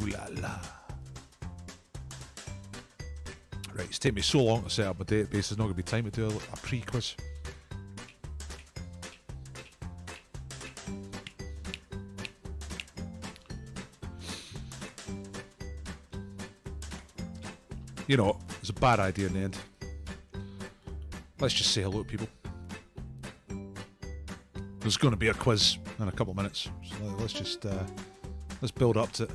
Ooh la la. Right, it's taken me so long to set up my database, there's not going to be time to do a pre-quiz. You know, it's a bad idea in the end. Let's just say hello to people. There's going to be a quiz in a couple of minutes, so let's just let's build up to it.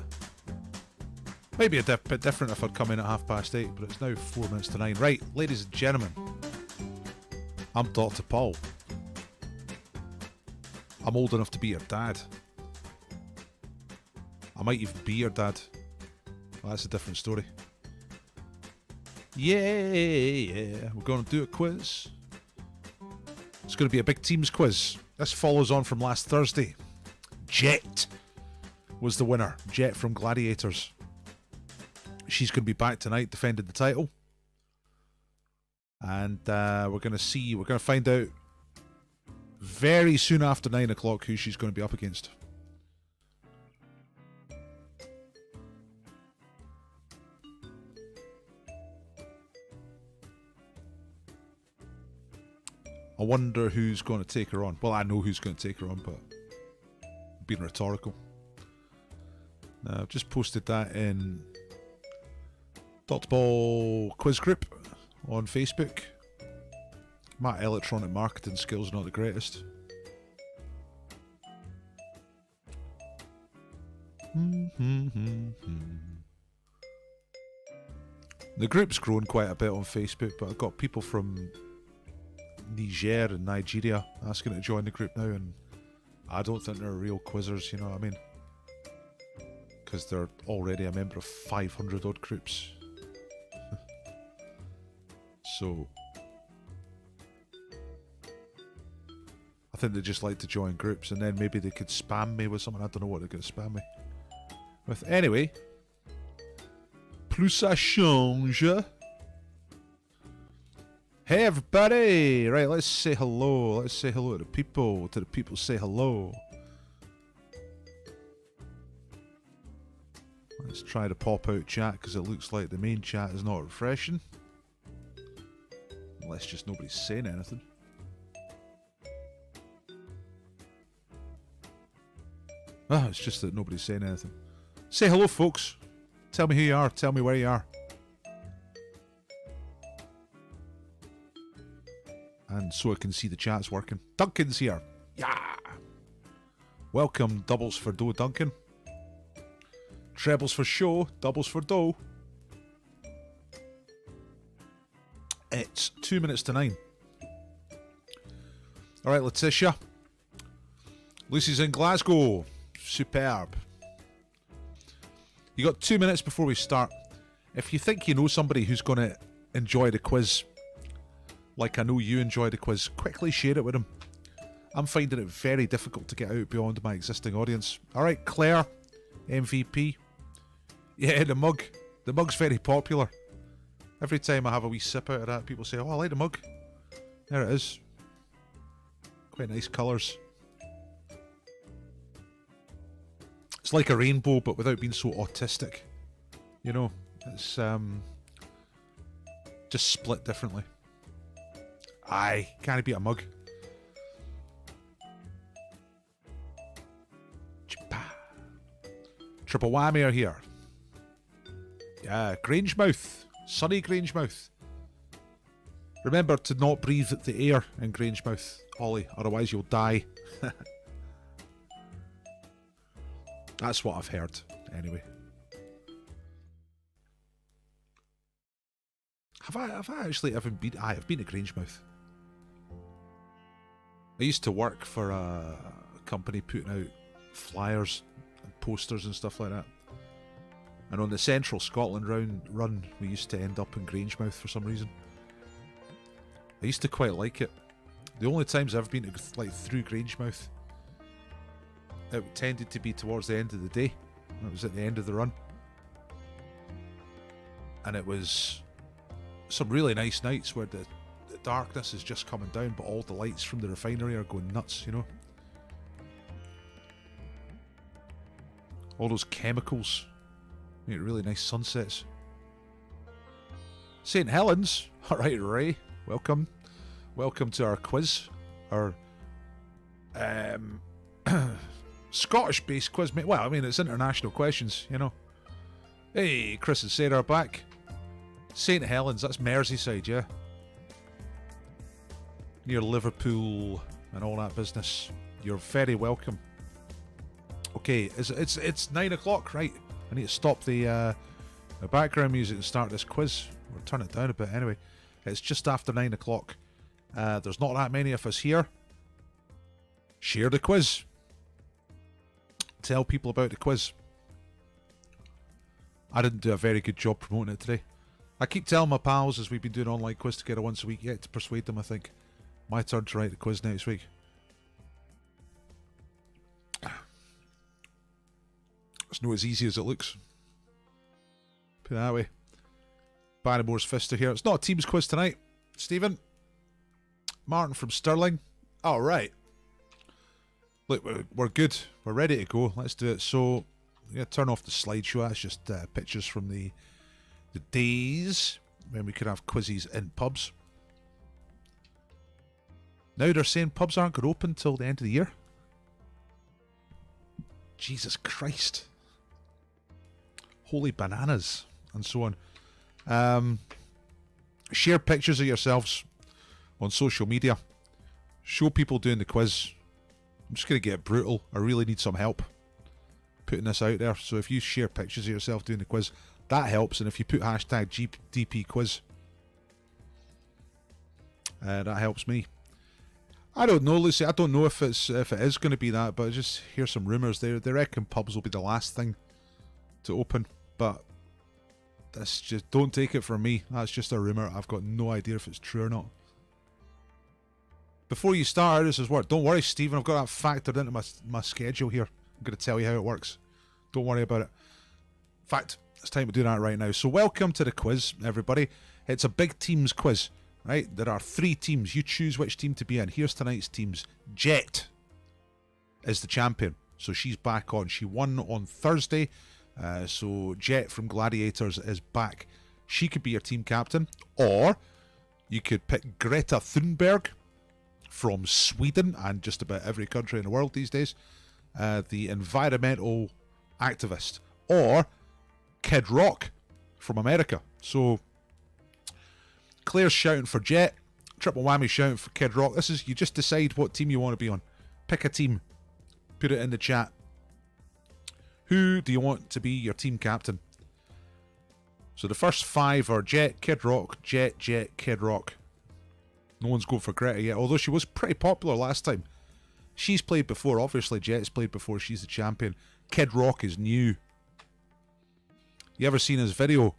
Maybe a bit different if I'd come in at 8:30, but it's now 4 minutes to 9. Right, ladies and gentlemen, I'm Dr. Paul. I'm old enough to be your dad. I might even be your dad. Well, that's a different story. Yeah, we're going to do a quiz. It's going to be a big teams quiz. This follows on from last Thursday. Jet was the winner. Jet from Gladiators. She's going to be back tonight defending the title. And we're going to find out very soon after 9 o'clock who she's going to be up against. I wonder who's going to take her on. Well, I know who's going to take her on, but I'm being rhetorical. Now, I've just posted that in Dr. Ball quiz group on Facebook. My electronic marketing skills are not the greatest. The group's grown quite a bit on Facebook, but I've got people from Niger and Nigeria asking to join the group now, and I don't think they're real quizzers, you know what I mean? Because they're already a member of 500 odd groups. So I think they just like to join groups, and then maybe they could spam me with something. I don't know what they're going to spam me with. Anyway, plus ça change. Hey everybody! Right, let's say hello. Let's say hello to the people. To the people, say hello. Let's try to pop out chat because it looks like the main chat is not refreshing. Unless just nobody's saying anything. Ah, it's just that nobody's saying anything. Say hello, folks. Tell me who you are. Tell me where you are. And so I can see the chat's working. Duncan's here. Yeah. Welcome, doubles for dough, Duncan. Trebles for show, doubles for dough. It's 2 minutes to 9. Alright, Letitia. Lucy's in Glasgow. Superb. You got 2 minutes before we start. If you think you know somebody who's going to enjoy the quiz, like I know you enjoy the quiz, quickly share it with them. I'm finding it very difficult to get out beyond my existing audience. Alright, Claire, MVP. Yeah, the mug. The mug's very popular. Every time I have a wee sip out of that, people say, oh, I like the mug. There it is. Quite nice colours. It's like a rainbow, but without being so autistic. You know, it's just split differently. Aye, can't it be a mug? Triple whammy are here. Yeah, Grangemouth. Sunny Grangemouth. Remember to not breathe the air in Grangemouth, Ollie, otherwise you'll die. That's what I've heard, anyway. Have I actually ever been? Aye, I've been to Grangemouth. I used to work for a company putting out flyers and posters and stuff like that. And on the Central Scotland run, we used to end up in Grangemouth for some reason. I used to quite like it. The only times I've been to, like, through Grangemouth, it tended to be towards the end of the day. It was at the end of the run. And it was some really nice nights where the darkness is just coming down, but all the lights from the refinery are going nuts, you know? All those chemicals Make really nice sunsets. St. Helens. Alright, Ray. Welcome. Welcome to our quiz. Our Scottish-based quiz, mate. Well, I mean, it's international questions, you know. Hey, Chris and Sarah are back. St. Helens, that's Merseyside, yeah? Near Liverpool and all that business. You're very welcome. Okay, it's 9 o'clock, right? I need to stop the background music and start this quiz. We'll turn it down a bit anyway. It's just after 9 o'clock. There's not that many of us here. Share the quiz. Tell people about the quiz. I didn't do a very good job promoting it today. I keep telling my pals as we've been doing online quiz together once a week, yet to persuade them, I think. My turn to write the quiz next week. It's not as easy as it looks. Put it that way. Barrymore's Fister here. It's not a team's quiz tonight, Stephen. Martin from Stirling. All right. Look, we're good. We're ready to go. Let's do it. So, yeah, turn off the slideshow. That's just pictures from the days when we could have quizzes in pubs. Now they're saying pubs aren't going to open till the end of the year. Jesus Christ. Holy bananas. And so on. Share pictures of yourselves on social media. Show people doing the quiz. I'm just going to get brutal. I really need some help putting this out there. So if you share pictures of yourself doing the quiz, that helps. And if you put hashtag DP quiz, that helps me. I don't know, Lucy. I don't know if it is going to be that, but I just hear some rumours. They reckon pubs will be the last thing to open, but that's just, don't take it from me. That's just a rumour. I've got no idea if it's true or not. Before you start how this is work, don't worry, Stephen. I've got that factored into my schedule here. I'm going to tell you how it works. Don't worry about it. In fact, it's time to do that right now. So welcome to the quiz, everybody. It's a big teams quiz, right? There are 3 teams. You choose which team to be in. Here's tonight's teams. Jet is the champion. So she's back on. She won on Thursday. So Jet from Gladiators is back. She could be your team captain. Or you could pick Greta Thunberg from Sweden and just about every country in the world these days. The environmental activist. Or Kid Rock from America. So Claire's shouting for Jet. Triple Whammy shouting for Kid Rock. This is, you just decide what team you want to be on. Pick a team. Put it in the chat. Who do you want to be your team captain? So the first 5 are Jet, Kid Rock, Jet, Kid Rock. No one's going for Greta yet, although she was pretty popular last time. She's played before, obviously. Jet's played before. She's the champion. Kid Rock is new. You ever seen his video?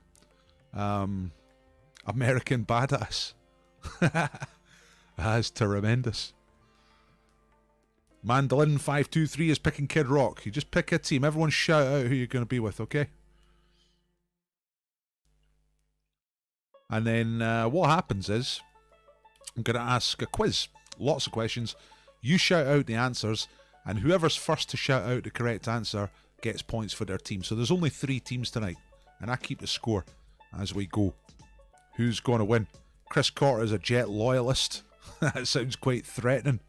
American Badass. That's tremendous. Mandolin 523 is picking Kid Rock. You just pick a team. Everyone shout out who you're going to be with, okay? And then what happens is I'm going to ask a quiz. Lots of questions. You shout out the answers, and whoever's first to shout out the correct answer gets points for their team. So there's only 3 teams tonight, and I keep the score as we go. Who's going to win? Chris Cotter is a Jet loyalist. That sounds quite threatening.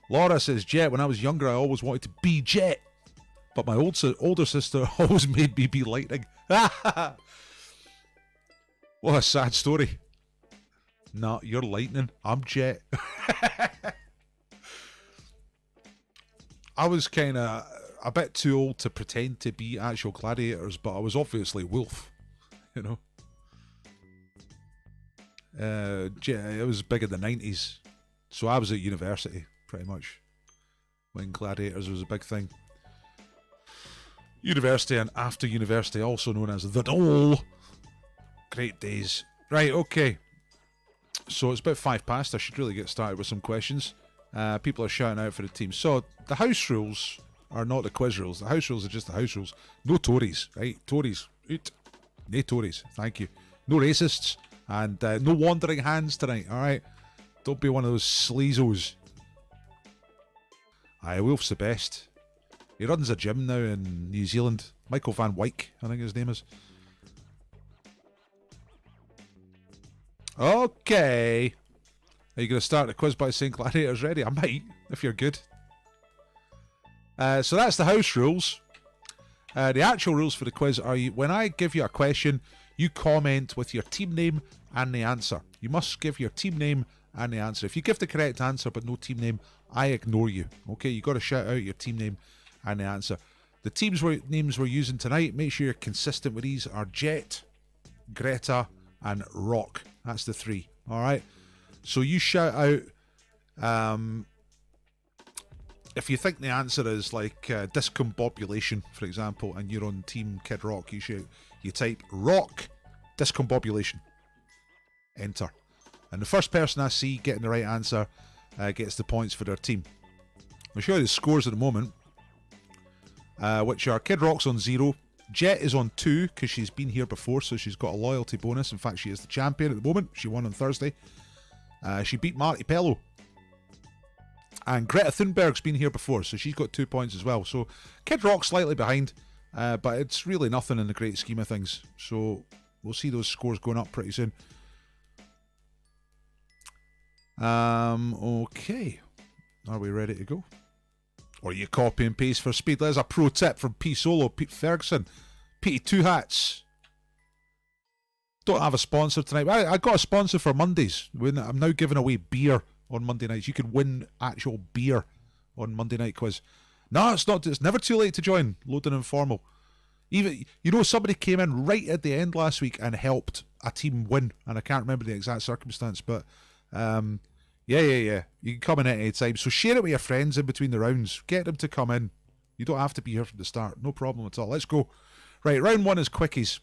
Laura says, Jet, when I was younger, I always wanted to be Jet. But my older sister always made me be Lightning. What a sad story. Nah, you're Lightning. I'm Jet. I was kind of a bit too old to pretend to be actual gladiators, but I was obviously Wolf, you know. It was big in the 90s, so I was at university, pretty much, when gladiators was a big thing. University and after university, also known as the Dole. Great days. Right, okay. So it's about 5 past. I should really get started with some questions. People are shouting out for the team. So the house rules are not the quiz rules. The house rules are just the house rules. No Tories, right? Tories. No Tories. Thank you. No racists. And no wandering hands tonight, alright? Don't be one of those sleazos. Aye, Wolf's the best. He runs a gym now in New Zealand. Michael Van Wyk, I think his name is. Okay. Are you going to start the quiz by saying Gladiator's ready? I might, if you're good. So that's the house rules. The actual rules for the quiz are, when I give you a question, you comment with your team name and the answer. You must give your team name and the answer. If you give the correct answer but no team name, I ignore you. Okay, you got to shout out your team name and the answer. The names we're using tonight, make sure you're consistent with these, are Jet, Greta, and Rock. That's the three. All right. So you shout out. If you think the answer is like discombobulation, for example, and you're on Team Kid Rock, you type Rock discombobulation. Enter. And the first person I see getting the right answer gets the points for their team. I'll show you the scores at the moment, which are Kid Rock's on 0. Jet is on 2 because she's been here before, so she's got a loyalty bonus. In fact, she is the champion at the moment. She won on Thursday. She beat Marti Pellow. And Greta Thunberg's been here before, so she's got 2 points as well. So Kid Rock's slightly behind, but it's really nothing in the great scheme of things. So we'll see those scores going up pretty soon. Okay. Are we ready to go? Or you copy and paste for speed? There's a pro tip from P Solo, Pete Ferguson. Pete Two Hats. Don't have a sponsor tonight. I got a sponsor for Mondays. I'm now giving away beer on Monday nights. You can win actual beer on Monday night quiz. No, it's not. It's never too late to join. Load and informal. Even, you know, somebody came in right at the end last week and helped a team win, and I can't remember the exact circumstance, but yeah. You can come in at any time. So share it with your friends in between the rounds. Get them to come in. You don't have to be here from the start. No problem at all. Let's go. Right, round one is quickies.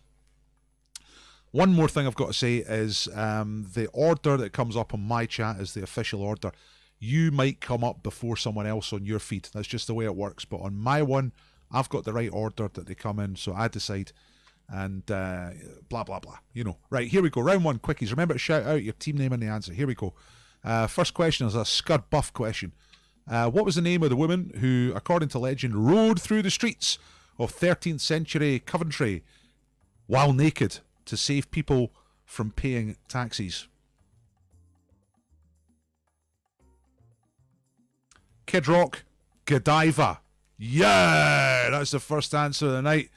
One more thing I've got to say is the order that comes up on my chat is the official order. You might come up before someone else on your feed. That's just the way it works. But on my one, I've got the right order that they come in, so I decide. And blah, blah, blah. You know. Right, here we go. Round one, quickies. Remember to shout out your team name and the answer. Here we go. First question is a Scud Buff question. What was the name of the woman who, according to legend, rode through the streets of 13th century Coventry while naked to save people from paying taxes? Kid Rock, Godiva. Yeah, that's the first answer of the night.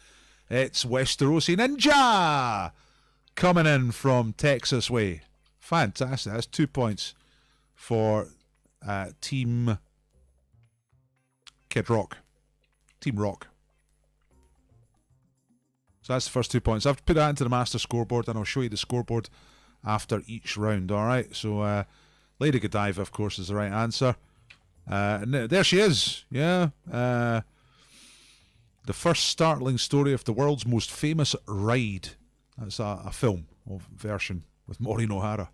It's Westerosi Ninja coming in from Texas way. Fantastic. That's 2 points for Team Kid Rock. Team Rock. So that's the first 2 points. I've put that into the master scoreboard, and I'll show you the scoreboard after each round. All right. So Lady Godiva, of course, is the right answer. And there she is. Yeah. The first startling story of the world's most famous ride. That's a film version with Maureen O'Hara.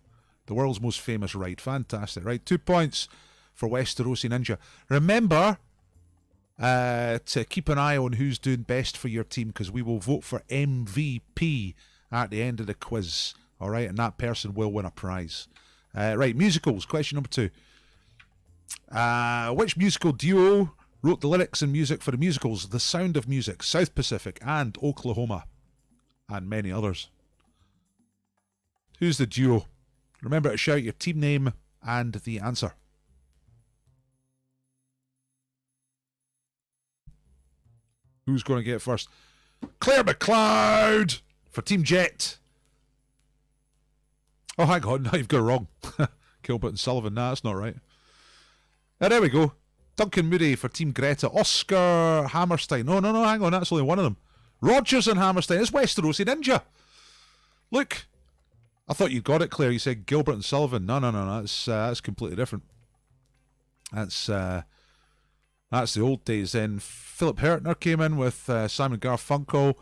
The world's most famous ride. Fantastic. Right. 2 points for Westerosi Ninja. Remember to keep an eye on who's doing best for your team, because we will vote for MVP at the end of the quiz. All right. And that person will win a prize. Right. Musicals. Question number 2. Which musical duo wrote the lyrics and music for the musicals The Sound of Music, South Pacific, and Oklahoma, and many others? Who's the duo? Remember to shout your team name and the answer. Who's going to get it first? Claire McLeod for Team Jet. Oh, hang on. No, you've got it wrong. Gilbert and Sullivan. Nah, that's not right. There we go. Duncan Moody for Team Greta. Oscar Hammerstein. No, hang on. That's only one of them. Rogers and Hammerstein. It's Westerosi Ninja. Look. I thought you got it, Claire. You said Gilbert and Sullivan. No. That's completely different. That's the old days. Then Philip Hertner came in with Simon Garfunkel.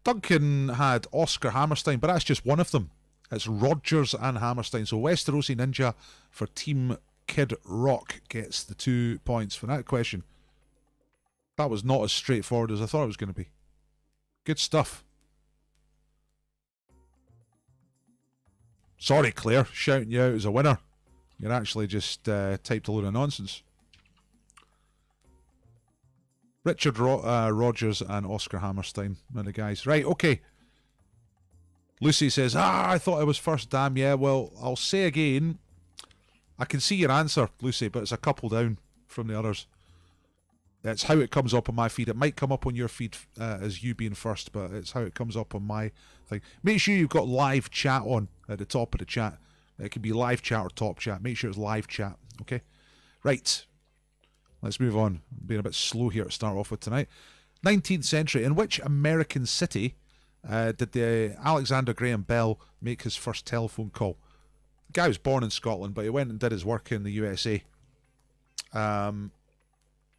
Duncan had Oscar Hammerstein, but that's just one of them. It's Rogers and Hammerstein. So Westerosi Ninja for Team Kid Rock gets the 2 points for that question. That was not as straightforward as I thought it was going to be. Good stuff. Sorry, Claire, shouting you out as a winner. You're actually just typed a load of nonsense. Richard Rogers and Oscar Hammerstein are the guys. Right, okay. Lucy says, I thought I was first, damn. Yeah, well, I'll say again, I can see your answer, Lucy, but it's a couple down from the others. That's how it comes up on my feed. It might come up on your feed as you being first, but it's how it comes up on my thing. Make sure you've got live chat on at the top of the chat. It can be live chat or top chat. Make sure it's live chat, okay? Right. Let's move on. I'm being a bit slow here to start off with tonight. 19th century. In which American city did Alexander Graham Bell make his first telephone call? The guy was born in Scotland, but he went and did his work in the USA.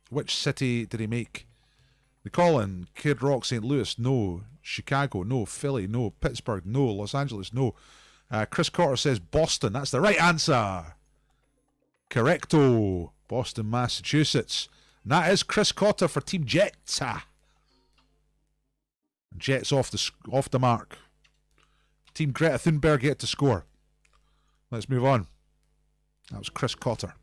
Which city did he make the call in? Kid Rock, St. Louis, no. Chicago, no. Philly, no. Pittsburgh, no. Los Angeles, no. Chris Cotter says Boston. That's the right answer. Correcto. Boston, Massachusetts. And that is Chris Cotter for Team Jets. Jets off the mark. Team Greta Thunberg yet to score. Let's move on. That was Chris Cotter.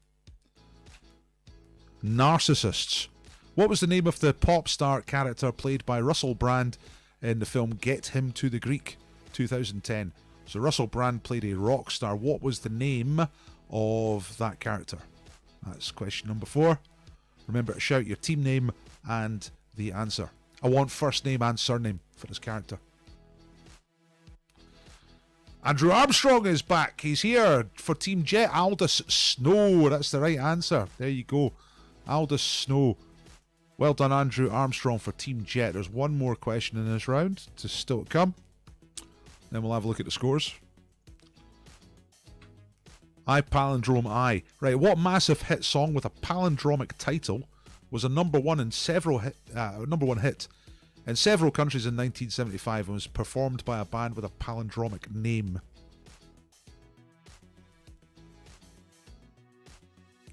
Narcissists. What was the name of the pop star character played by Russell Brand in the film Get Him to the Greek, 2010? So Russell Brand played a rock star. What was the name of that character? That's question number 4. Remember to shout your team name and the answer. I want first name and surname for this character. Andrew Armstrong is back. He's here for Team Jet. Aldous Snow. That's the right answer. There you go. Aldous Snow. Well done, Andrew Armstrong for Team Jet. There's one more question in this round to still come. Then we'll have a look at the scores. I palindrome I. Right, what massive hit song with a palindromic title was a number one hit in several countries in 1975 and was performed by a band with a palindromic name?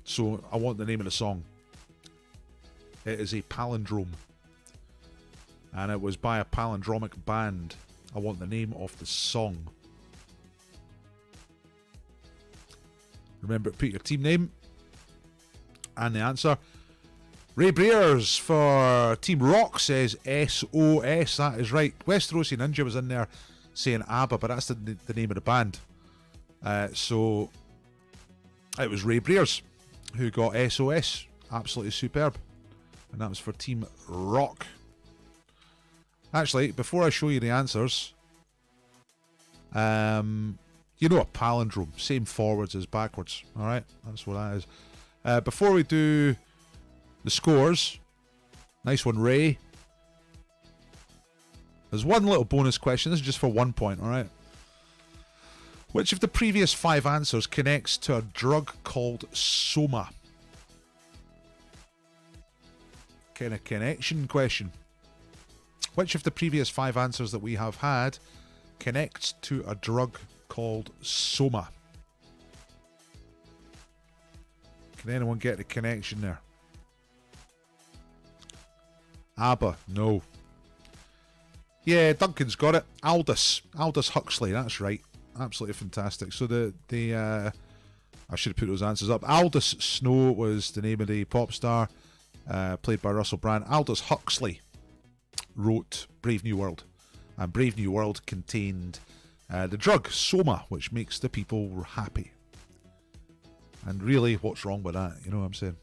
So I want the name of the song. It is a palindrome. And it was by a palindromic band. I want the name of the song. Remember to put your team name and the answer. Ray Breers for Team Rock says SOS. That is right. Westerosi Ninja was in there saying ABBA, but that's the name of the band. So it was Ray Breers who got SOS. Absolutely superb. And that was for Team Rock. Actually, before I show you the answers, you know a palindrome, same forwards as backwards. Alright, that's what that is. Before we do the scores, nice one, Ray. There's one little bonus question. This is just for 1 point, alright? Which of the previous 5 answers connects to a drug called Soma? Kind of connection question. Which of the previous 5 answers that we have had connects to a drug called Soma? Can anyone get the connection there? ABBA, no. Yeah, Duncan's got it. Aldous Huxley, that's right. Absolutely fantastic. So I should have put those answers up. Aldous Snow was the name of the pop star, played by Russell Brand. Aldous Huxley wrote Brave New World, and Brave New World contained the drug Soma, which makes the people happy. And really, what's wrong with that? You know what I'm saying?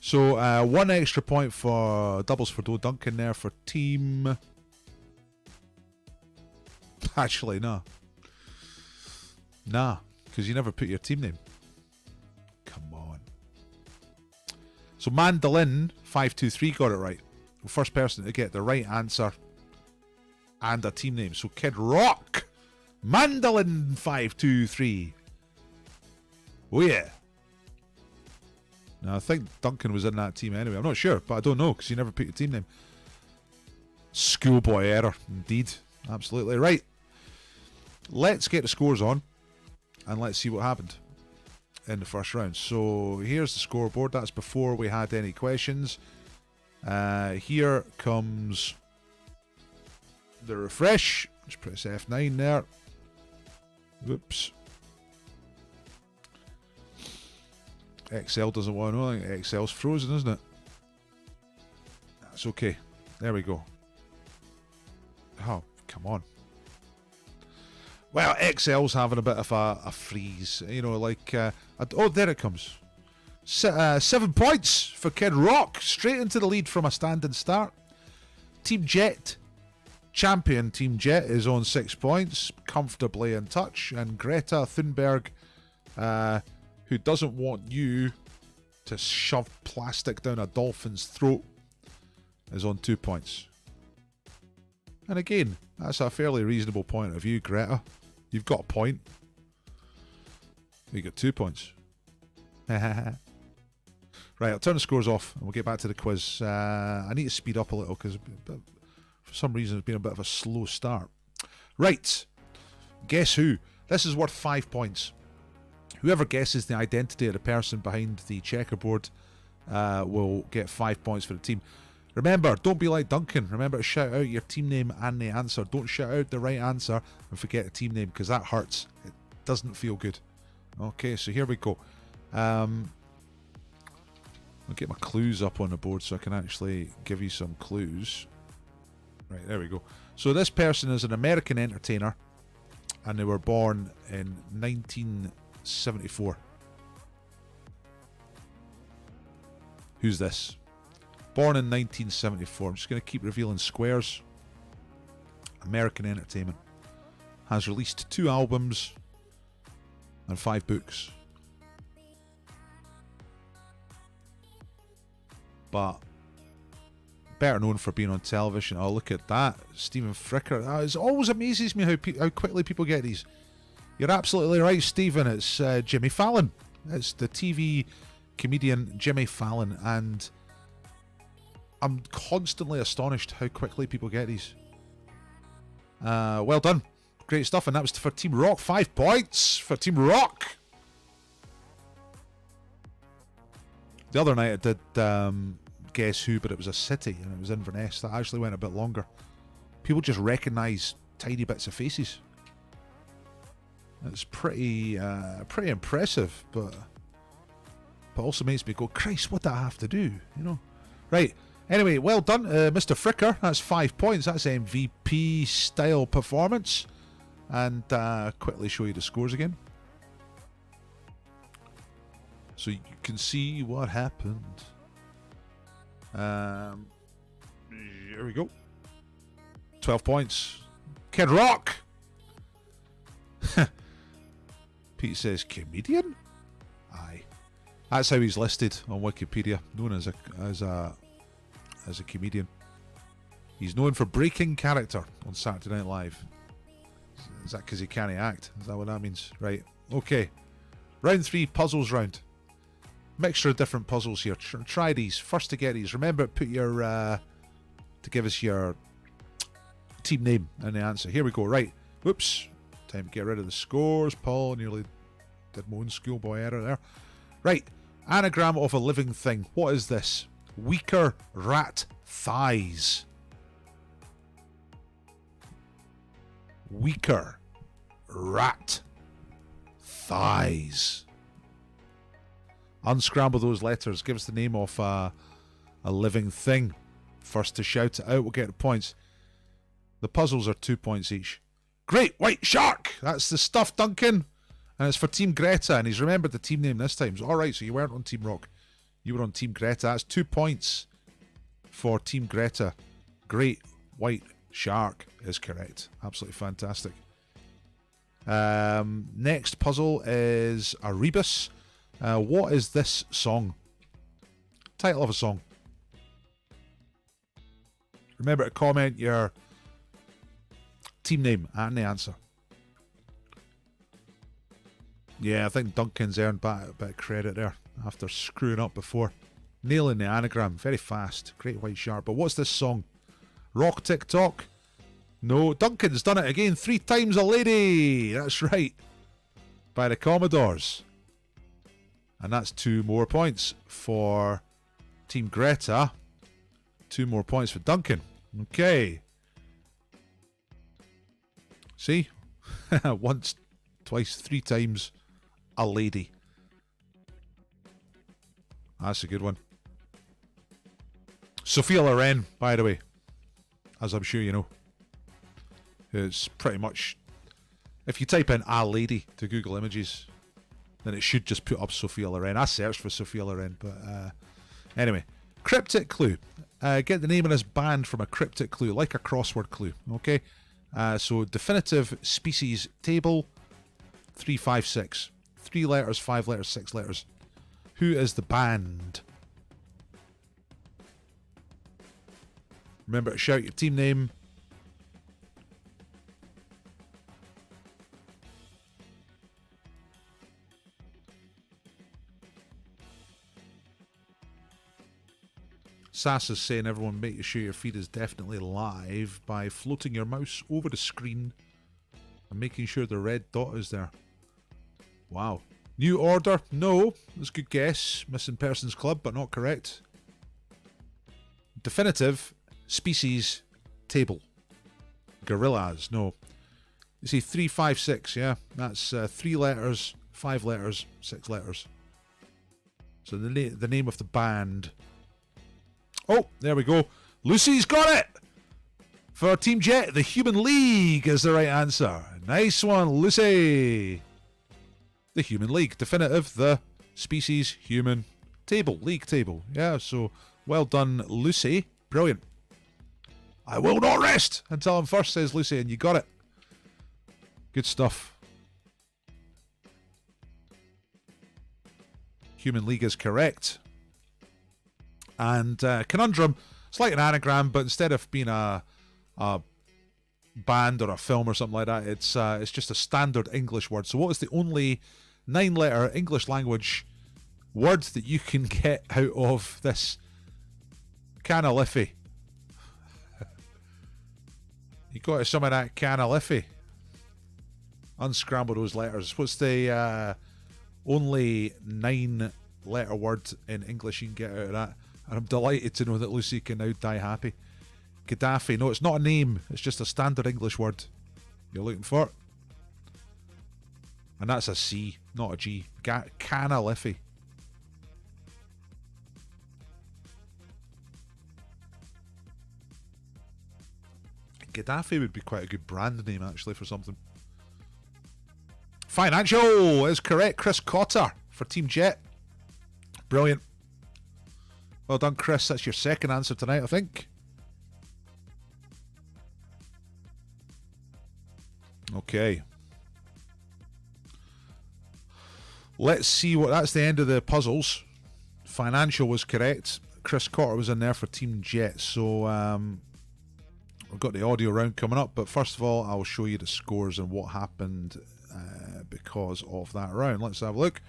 So 1 extra point for doubles for Doe Duncan there for team. Actually, nah, because you never put your team name. Come on. So Mandolin 523 got it right. First person to get the right answer and a team name. So Kid Rock, Mandolin 523. Oh yeah. Now I think Duncan was in that team anyway. I'm not sure, but I don't know because you never put your team name. Schoolboy error, indeed. Absolutely right. Let's get the scores on and let's see what happened in the first round. So here's the scoreboard. That's before we had any questions. Here comes the refresh. Just press F9 there. Whoops. Excel doesn't want to know. I think Excel's frozen, isn't it? It's okay. There we go. Oh, come on. Well, XL's having a bit of a freeze. You know, like... oh, there it comes. 7 points for Kid Rock. Straight into the lead from a standing start. Team Jet. Champion Team Jet is on 6 points. Comfortably in touch. And Greta Thunberg, who doesn't want you to shove plastic down a dolphin's throat, is on 2 points. And again, that's a fairly reasonable point of view, Greta. You've got a point. You got 2 points. Right, I'll turn the scores off and we'll get back to the quiz. I need to speed up a little because for some reason it's been a bit of a slow start. Right, guess who? This is worth 5 points. Whoever guesses the identity of the person behind the checkerboard will get 5 points for the team. Remember, don't be like Duncan. Remember to shout out your team name and the answer. Don't shout out the right answer and forget the team name because that hurts. It doesn't feel good. Okay, so here we go. I'll get my clues up on the board so I can actually give you some clues. Right, there we go. So this person is an American entertainer and they were born in 1974. Who's this? Born in 1974. I'm just going to keep revealing squares. American Entertainment. Has released 2 albums and 5 books. But better known for being on television. Oh, look at that. Stephen Fricker. It always amazes me how quickly people get these. You're absolutely right, Stephen. It's Jimmy Fallon. It's the TV comedian Jimmy Fallon. And I'm constantly astonished how quickly people get these. Well done. Great stuff. And that was for Team Rock. 5 points for Team Rock. The other night I did Guess Who, but it was a city and it was Inverness. That actually went a bit longer. People just recognise tiny bits of faces. It's pretty impressive, but also makes me go, Christ, what do I have to do? You know? Right. Anyway, well done, Mr. Fricker. That's 5 points. That's MVP style performance. And quickly show you the scores again, so you can see what happened. Here we go. 12 points. Kid Rock. Pete says comedian. Aye, that's how he's listed on Wikipedia. Known as a comedian. He's known for breaking character on Saturday Night Live. Is that because he can't act? Is that what that means? Right. Okay. Round 3, puzzles round. Mixture of different puzzles here. Try these. First to get these. Remember, put your to give us your team name and the answer. Here we go. Right. Whoops. Time to get rid of the scores. Paul nearly did my own schoolboy error there. Right. Anagram of a living thing. What is this? Weaker rat thighs. Weaker rat thighs. Unscramble those letters. Give us the name of a living thing. First to shout it out will get the points. The puzzles are 2 points each. Great white shark. That's the stuff, Duncan. And it's for Team Greta. And he's remembered the team name this time. Alright, so you weren't on Team Rock. You were on Team Greta. That's 2 points for Team Greta. Great white shark is correct. Absolutely fantastic. Next puzzle is a rebus. What is this song? Title of a song. Remember to comment your team name and the answer. Yeah, I think Duncan's earned back a bit of credit there after screwing up before. Nailing the anagram very fast. Great white shark. But what's this song? Rock TikTok? No, Duncan's done it again. 3 times a lady. That's right. By the Commodores. And that's 2 more points for Team Greta. 2 more points for Duncan. Okay. See? Once, twice, 3 times a lady. That's a good one. Sophia Loren, by the way, as I'm sure you know, is pretty much, if you type in "a lady" to Google Images, then it should just put up Sophia Loren. I searched for Sophia Loren, but anyway. Cryptic clue. Get the name of this band from a cryptic clue, like a crossword clue. Okay? So, definitive species table, 3, 5, 6. 3 letters, 5 letters, 6 letters. Who is the band? Remember to shout your team name. Sass is saying everyone make sure your feed is definitely live by floating your mouse over the screen and making sure the red dot is there. Wow. New order? No. That's a good guess. Missing persons club, but not correct. Definitive species table. Gorillas? No. You see 3, 5, 6, yeah? That's 3 letters, 5 letters, 6 letters. So the name of the band. Oh, there we go. Lucy's got it! For Team Jet, the Human League is the right answer. Nice one, Lucy. The Human League. Definitive, the species human table. League table. Yeah, so well done, Lucy. Brilliant. I will not rest until I'm first, says Lucy, and you got it. Good stuff. Human League is correct. And conundrum, it's like an anagram, but instead of being a band or a film or something like that, it's just a standard English word. So what is the only 9-letter English language word that you can get out of this canna liffey? You got to some of that canna liffey. Unscramble those letters. What's the only 9-letter word in English you can get out of that? And I'm delighted to know that Lucy can now die happy. Gaddafi. No, it's not a name. It's just a standard English word you're looking for. And that's a C, not a G. Canna Liffey. Gaddafi would be quite a good brand name, actually, for something. Financial is correct. Chris Cotter for Team Jet. Brilliant. Well done, Chris. That's your second answer tonight, I think. Okay. Let's see what... That's the end of the puzzles. Financial was correct. Chris Cotter was in there for Team Jet. So, we've got the audio round coming up. But first of all, I'll show you the scores and what happened because of that round. Let's have a look.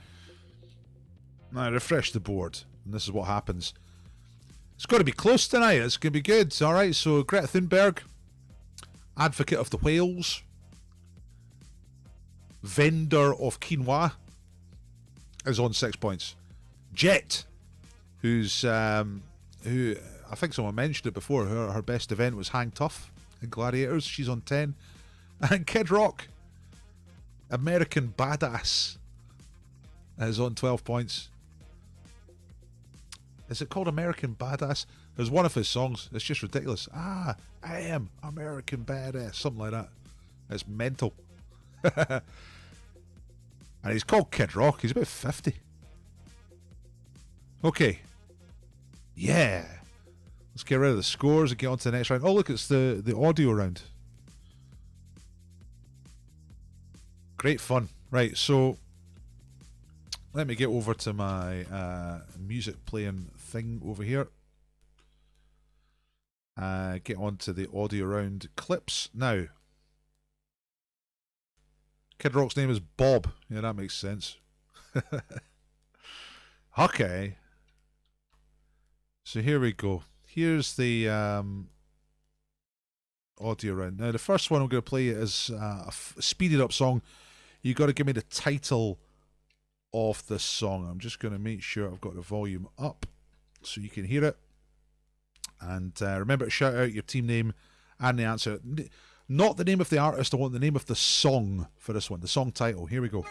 Now, refresh the board. And this is what happens. It's got to be close tonight. It's going to be good. All right, so Greta Thunberg, advocate of the whales, vendor of quinoa, is on 6 points. Jet, who I think someone mentioned it before, her best event was Hang Tough in Gladiators. She's on 10. And Kid Rock, American Badass, is on 12 points. Is it called American Badass? There's one of his songs. It's just ridiculous. I am American Badass. Something like that. It's mental. And he's called Kid Rock. He's about 50. Okay. Yeah. Let's get rid of the scores and get on to the next round. Oh, look, it's the audio round. Great fun. Right, so... Let me get over to my music playing thing over here. Get on to the audio round clips. Now, Kid Rock's name is Bob. Yeah, that makes sense. Okay. So here we go. Here's the audio round. Now, the first one I'm going to play is a speeded up song. You got to give me the title of the song. I'm just going to make sure I've got the volume up so you can hear it. And remember to shout out your team name and the answer. Not the name of the artist, I want the name of the song for this one. The song title. Here we go.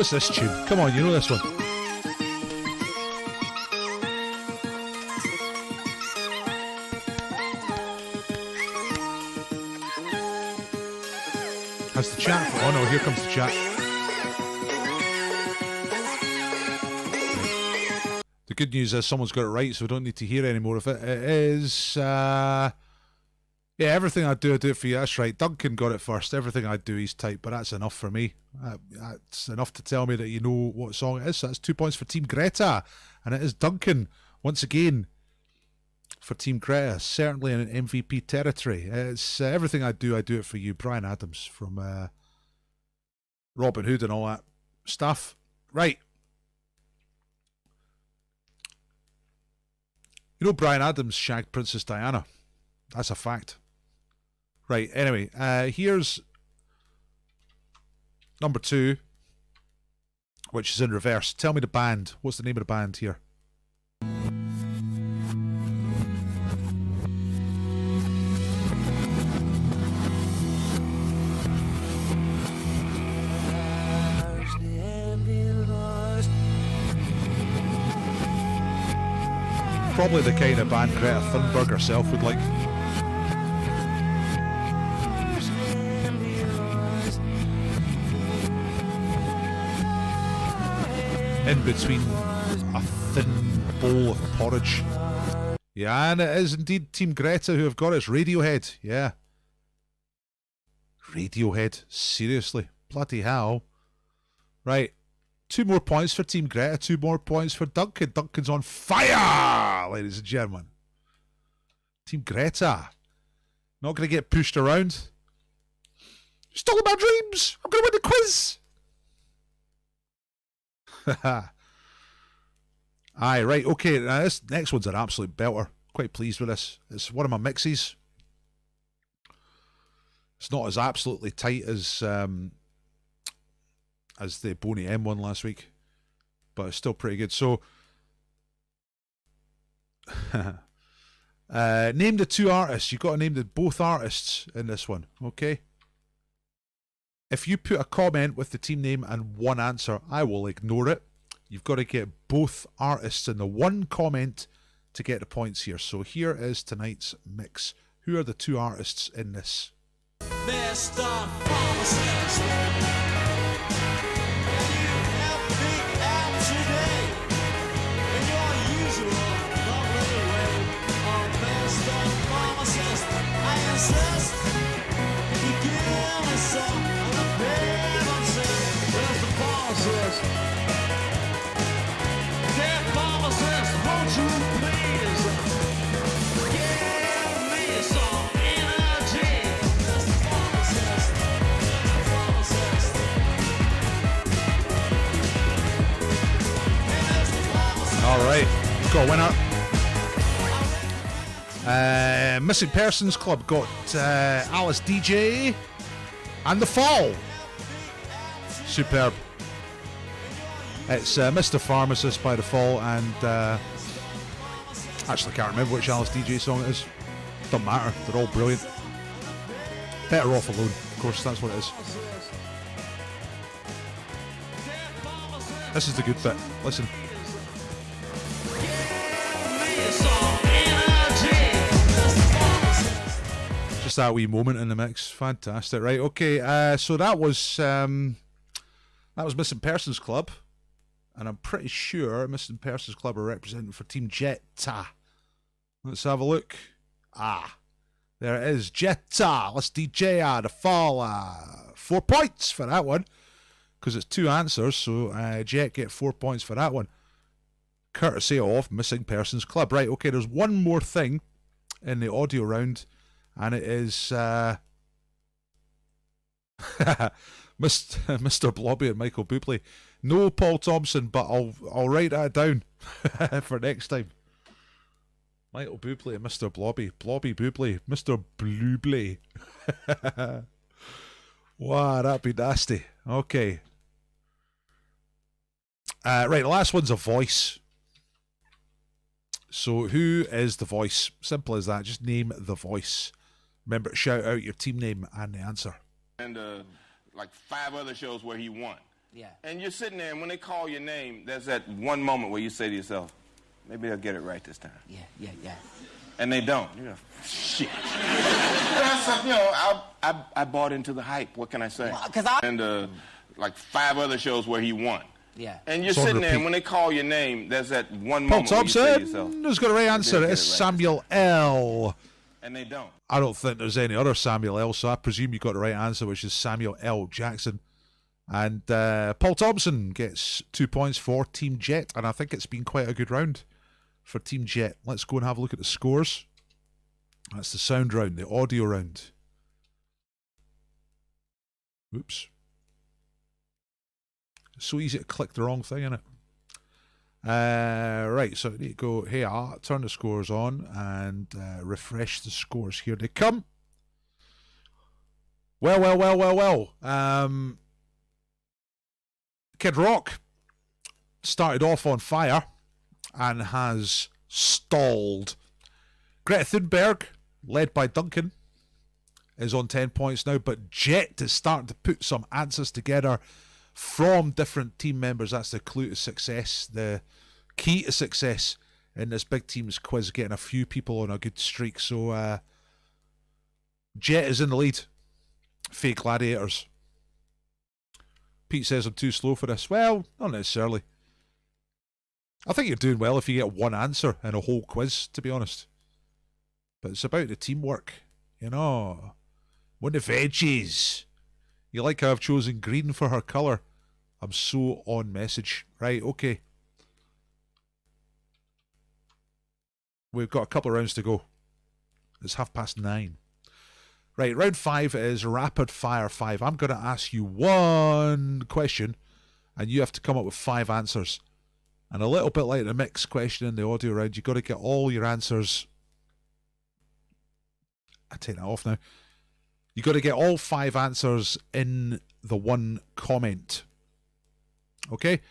What's this tune? Come on, you know this one. Has the chat? Oh no, here comes the chat. The good news is someone's got it right, so we don't need to hear any more of it. It is, yeah, everything I do it for you. That's right. Duncan got it first. Everything I do, he's typed, but that's enough for me. That's enough to tell me that you know what song it is. So that's 2 points for Team Greta. And it is Duncan, once again, for Team Greta. Certainly in an MVP territory. It's everything I do it for you. Brian Adams from Robin Hood and all that stuff. Right. You know Brian Adams shagged Princess Diana. That's a fact. Right, anyway, here's number 2, which is in reverse. Tell me the band. What's the name of the band here? Probably the kind of band Greta Thunberg herself would like. In between a thin bowl of porridge. Yeah, and it is indeed Team Greta who have got it. It's Radiohead. Yeah. Radiohead. Seriously. Bloody hell. Right. 2 more points for Team Greta. 2 more points for Duncan. Duncan's on fire, ladies and gentlemen. Team Greta. Not going to get pushed around. Stole my dreams. I'm going to win the quiz. Aye, right, okay. Now this next one's an absolute belter. Quite pleased with this. It's one of my mixes. It's not as absolutely tight as the Boney M one last week, but it's still pretty good. So, name the 2 artists. You've got to name both artists in this one, okay? If you put a comment with the team name and 1 answer, I will ignore it. You've got to get both artists in the 1 comment to get the points here. So here is tonight's mix. Who are the 2 artists in this? Mr. Pharmacist, can you help me out today in your usual lovely way? Oh, Mr. Pharmacist, I insist you give me some of the pharmacy. Mr. Pharmacist, dear pharmacist, won't you please give me some energy? Mr. Pharmacist, Mr. Pharmacist. Hey, Mr. Pharmacist. All right, got a winner. Missing Persons Club got Alice DJ and The Fall. Superb. It's Mr. Pharmacist by The Fall, and actually can't remember which Alice DJ song it is. Doesn't matter, they're all brilliant. Better Off Alone, of course, that's what it is. This is the good bit, listen. Just that wee moment in the mix, fantastic. Right, okay, so that was Missing Persons Club, and I'm pretty sure Missing Persons Club are representing for Team Jetta. Let's have a look. Ah, there it is, Jetta. Let's DJ The Fall. 4 points for that one, because it's 2 answers, so Jet get 4 points for that one. Courtesy of Missing Persons Club. Right, okay, there's one more thing in the audio round, and it is Mr. Blobby and Michael Bublé. No Paul Thompson, but I'll write that down for next time. Michael Bublé and Mr. Blobby. Blobby Bublé. Mr. Blueblay. Wow, that'd be nasty. Okay. Right, the last one's a voice. So who is the voice? Simple as that. Just name the voice. Remember to shout out your team name and the answer. And like 5 other shows where he won. Yeah. And you're sitting there, and when they call your name, there's that one moment where you say to yourself, maybe they'll get it right this time. Yeah. And they don't. You know, shit. And I said, you know, I bought into the hype. What can I say? Well, And like 5 other shows where he won. Yeah. And you're It's on sitting there, repeat. and when they call your name, there's that one Paul moment where you say to Thompson yourself, has got the right answer. get It's it right Samuel L. and they don't. I don't think there's any other Samuel L. So I presume you got the right answer, which is Samuel L. Jackson. And Paul Thompson gets 2 points for Team Jet, and I think it's been quite a good round for Team Jet. Let's go and have a look at the scores. That's the sound round, the audio round. Oops. It's so easy to click the wrong thing, isn't it? Right, so I need to go here, turn the scores on, and refresh the scores. Here they come. Well. Kid Rock started off on fire and has stalled. Greta Thunberg, led by Duncan, is on 10 points now, but Jet is starting to put some answers together from different team members. That's the clue to success, the key to success in this big team's quiz, getting a few people on a good streak. So Jet is in the lead. Fake Gladiators. Pete says I'm too slow for this. Well, not necessarily. I think you're doing well if you get one answer in a whole quiz, to be honest. But it's about the teamwork, you know. One of the veggies. You like how I've chosen green for her colour? I'm so on message. Right, okay. We've got a couple of rounds to go. It's 9:30. Right, round 5 is Rapid Fire 5. I'm going to ask you one question, and you have to come up with 5 answers. And a little bit like the mixed question in the audio round, you've got to get all your answers. I take that off now. You've got to get all 5 answers in the one comment. Okay?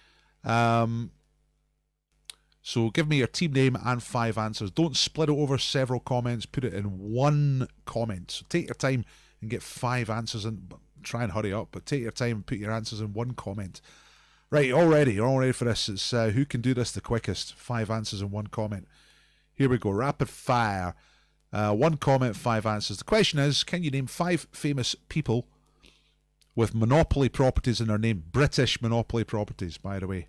So give me your team name and 5 answers. Don't split it over several comments. Put it in one comment. So take your time and get 5 answers in. Try and hurry up, but take your time and put your answers in one comment. Right, you're all ready for this. It's who can do this the quickest. 5 answers in one comment. Here we go. Rapid fire. 1 comment, 5 answers. The question is, can you name 5 famous people with monopoly properties in their name? British monopoly properties, by the way.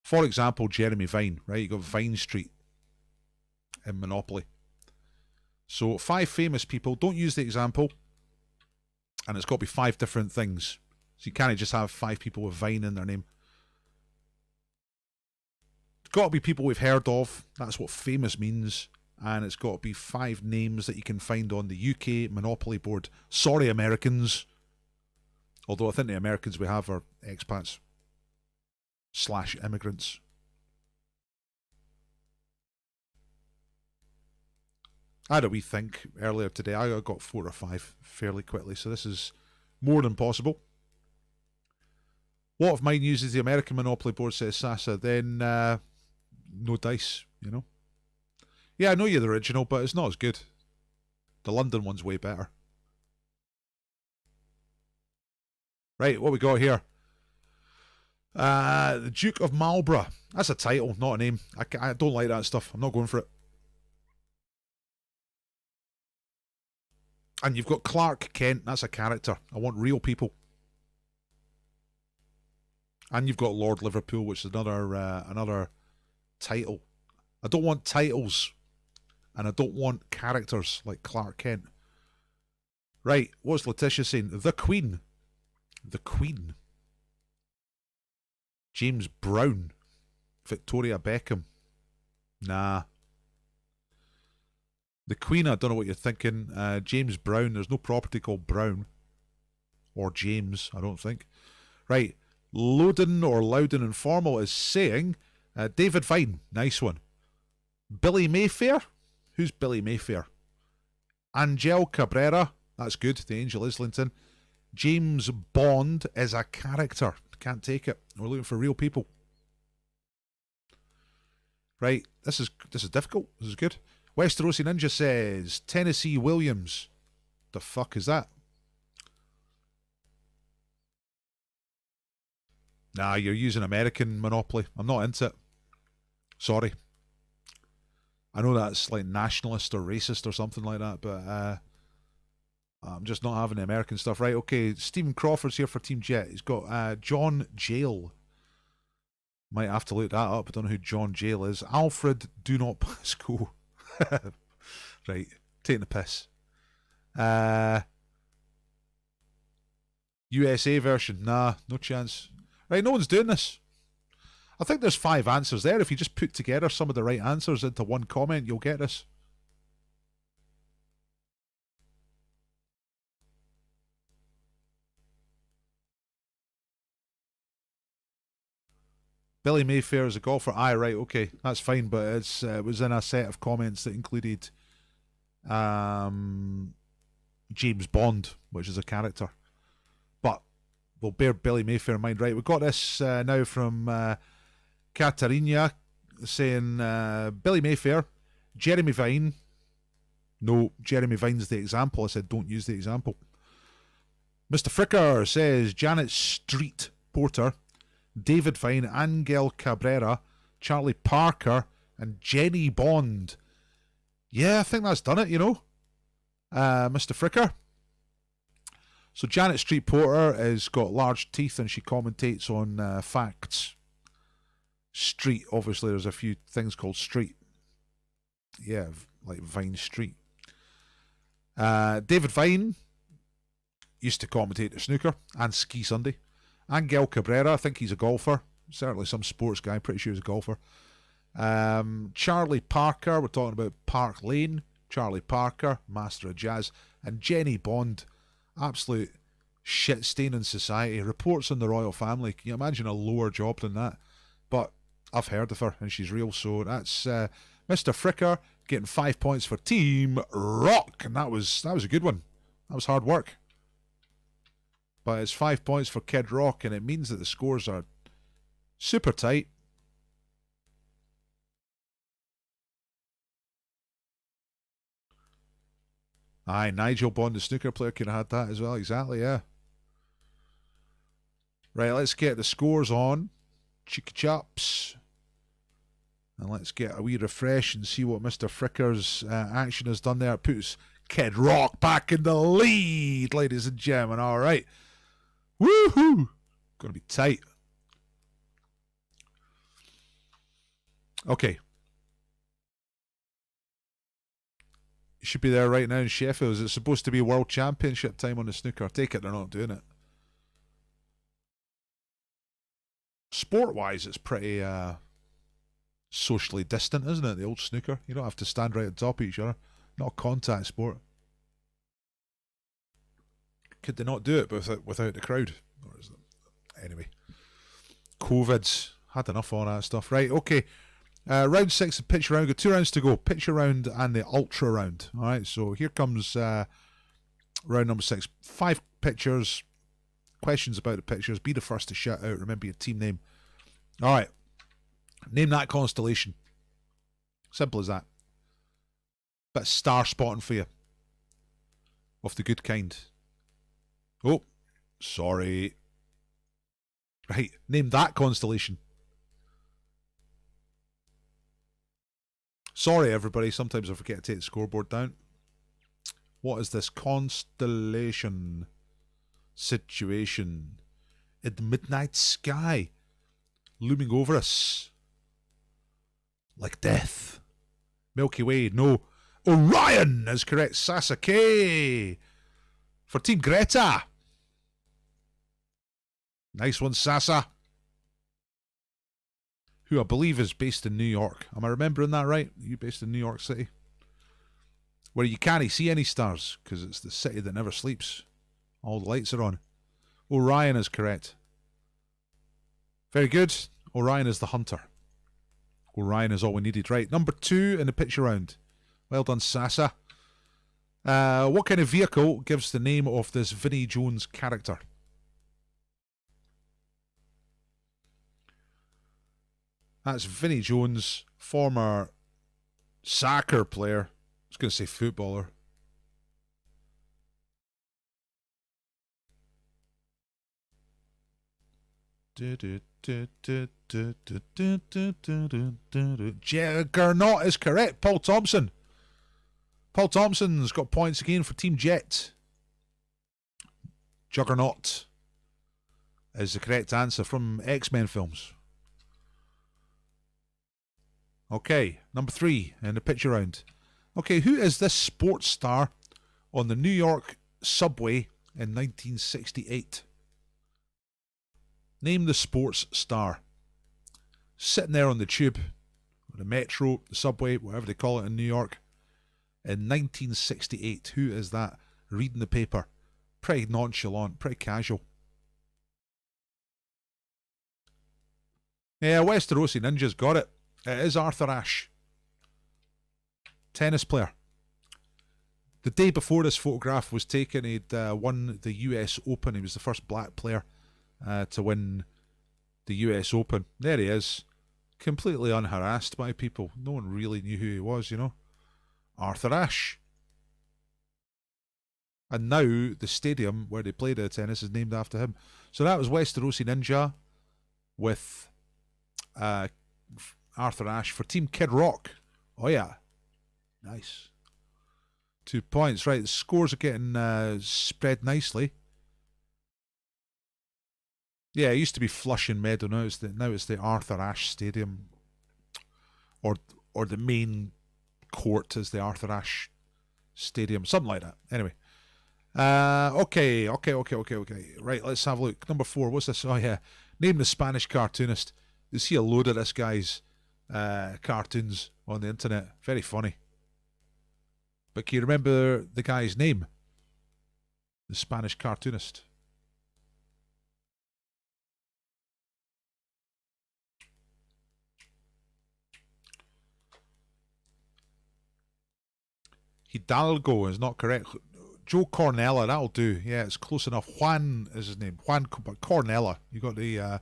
For example, Jeremy Vine, right? You got Vine Street in Monopoly. So 5 famous people. Don't use the example. And it's got to be 5 different things. So you can't just have 5 people with Vine in their name. It's got to be people we've heard of. That's what famous means. And it's got to be 5 names that you can find on the UK Monopoly board. Sorry, Americans. Although I think the Americans we have are expats. / immigrants. I had a wee think earlier today. I got 4 or 5 fairly quickly, so this is more than possible. What if mine uses the American Monopoly board, says Sasa? Then no dice, you know. Yeah, I know you're the original, but it's not as good. The London one's way better. Right, what we got here? The Duke of Marlborough. That's a title, not a name. I don't like that stuff. I'm not going for it. And you've got Clark Kent. That's a character. I want real people. And you've got Lord Liverpool, which is another title. I don't want titles. And I don't want characters like Clark Kent. Right, what's Letitia saying? The Queen. The Queen. James Brown. Victoria Beckham. Nah. The Queen, I don't know what you're thinking. James Brown, there's no property called Brown. Or James, I don't think. Right. Loudon or Loudon Informal is saying David Vine. Nice one. Billy Mayfair? Who's Billy Mayfair? Angel Cabrera. That's good. The Angel Islington. James Bond is a character. Can't take it. We're looking for real people. Right. This is difficult. This is good. Westerosi Ninja says Tennessee Williams. The fuck is that? Nah, you're using American Monopoly. I'm not into it. Sorry. I know that's like nationalist or racist or something like that, but I'm just not having the American stuff. Right, okay. Stephen Crawford's here for Team Jet. He's got John Jail. Might have to look that up. I don't know who John Jail is. Alfred Do Not Pass Go. Right, taking the piss. USA version. Nah, no chance. Right, no one's doing this. I think there's 5 answers there. If you just put together some of the right answers into one comment, you'll get this. Billy Mayfair is a golfer. Aye, right, okay, that's fine, but it was in a set of comments that included James Bond, which is a character. But we'll bear Billy Mayfair in mind. Right, we've got this now from Katarina saying Billy Mayfair, Jeremy Vine. No, Jeremy Vine's the example. I said don't use the example. Mr. Fricker says Janet Street Porter, David Vine, Angel Cabrera, Charlie Parker, and Jenny Bond. Yeah, I think that's done it, you know. Mr. Fricker. So Janet Street Porter has got large teeth and she commentates on facts. Street, obviously there's a few things called street. Yeah, like Vine Street. David Vine used to commentate the snooker and Ski Sunday. Angel Cabrera, I think he's a golfer. Certainly some sports guy, pretty sure he's a golfer. Charlie Parker, we're talking about Park Lane. Charlie Parker, master of jazz. And Jenny Bond, absolute shit stain in society. Reports on the royal family. Can you imagine a lower job than that? But I've heard of her and she's real. So that's Mr. Fricker getting 5 points for Team Rock. And that was a good one. That was hard work. But it's 5 points for Kid Rock, and it means that the scores are super tight. Aye, Nigel Bond, the snooker player, could have had that as well. Exactly, yeah. Right, let's get the scores on. Cheeky chops. And let's get a wee refresh and see what Mr. Fricker's action has done there. It puts Kid Rock back in the lead, ladies and gentlemen. All right. Woohoo! Gonna be tight. Okay. You should be there right now in Sheffield. Is it supposed to be World Championship time on the snooker? Take it they're not doing it. Sport-wise, it's pretty socially distant, isn't it? The old snooker. You don't have to stand right on top of each other. Not a contact sport. Could they not do it without the crowd? Or is it? Anyway. COVID's had enough of all that stuff. Right, okay. Round 6 of pitch round. Got 2 rounds to go. Pitcher round and the ultra round. Alright, so here comes round number 6. 5 pitchers. Questions about the pitchers. Be the first to shout out. Remember your team name. Alright. Name that constellation. Simple as that. Bit of star spotting for you. Of the good kind. Oh, sorry. Right, name that constellation. Sorry, everybody. Sometimes I forget to take the scoreboard down. What is this constellation situation in the midnight sky looming over us like death? Milky Way, no. Orion is correct. Sasaki for Team Greta. Nice one, Sasa. Who I believe is based in New York. Am I remembering that right? Are you based in New York City? Where you can't see any stars because it's the city that never sleeps. All the lights are on. Orion is correct. Very good. Orion is the hunter. Orion is all we needed. Right, number 2 in the picture round. Well done, Sasa. What kind of vehicle gives the name of this Vinnie Jones character? That's Vinnie Jones, former soccer player. I was going to say footballer. Juggernaut is correct. Paul Thompson. Paul Thompson's got points again for Team Jet. Juggernaut is the correct answer from X-Men films. Okay, number 3 in the picture round. Okay, who is this sports star on the New York subway in 1968? Name the sports star. Sitting there on the tube, or the metro, the subway, whatever they call it in New York, in 1968. Who is that? Reading the paper. Pretty nonchalant, pretty casual. Yeah, Westerosi Ninja's got it. It is Arthur Ashe. Tennis player. The day before this photograph was taken, he'd won the US Open. He was the first black player to win the US Open. There he is. Completely unharassed by people. No one really knew who he was, you know. Arthur Ashe. And now the stadium where they played tennis is named after him. So that was Westerosi Ninja with Arthur Ashe for Team Kid Rock. Oh yeah. Nice. 2 points. Right, the scores are getting spread nicely. Yeah, it used to be Flushing Meadow. Now it's the Arthur Ashe Stadium. Or the main court is the Arthur Ashe Stadium. Something like that. Anyway. Okay. Right, let's have a look. Number 4, what's this? Oh yeah. Name the Spanish cartoonist. You see a load of this guy's cartoons on the internet. Very funny. But can you remember the guy's name? The Spanish cartoonist. Hidalgo is not correct. Joe Cornella, that'll do. Yeah, it's close enough. Juan is his name. Juan Cornella. You got the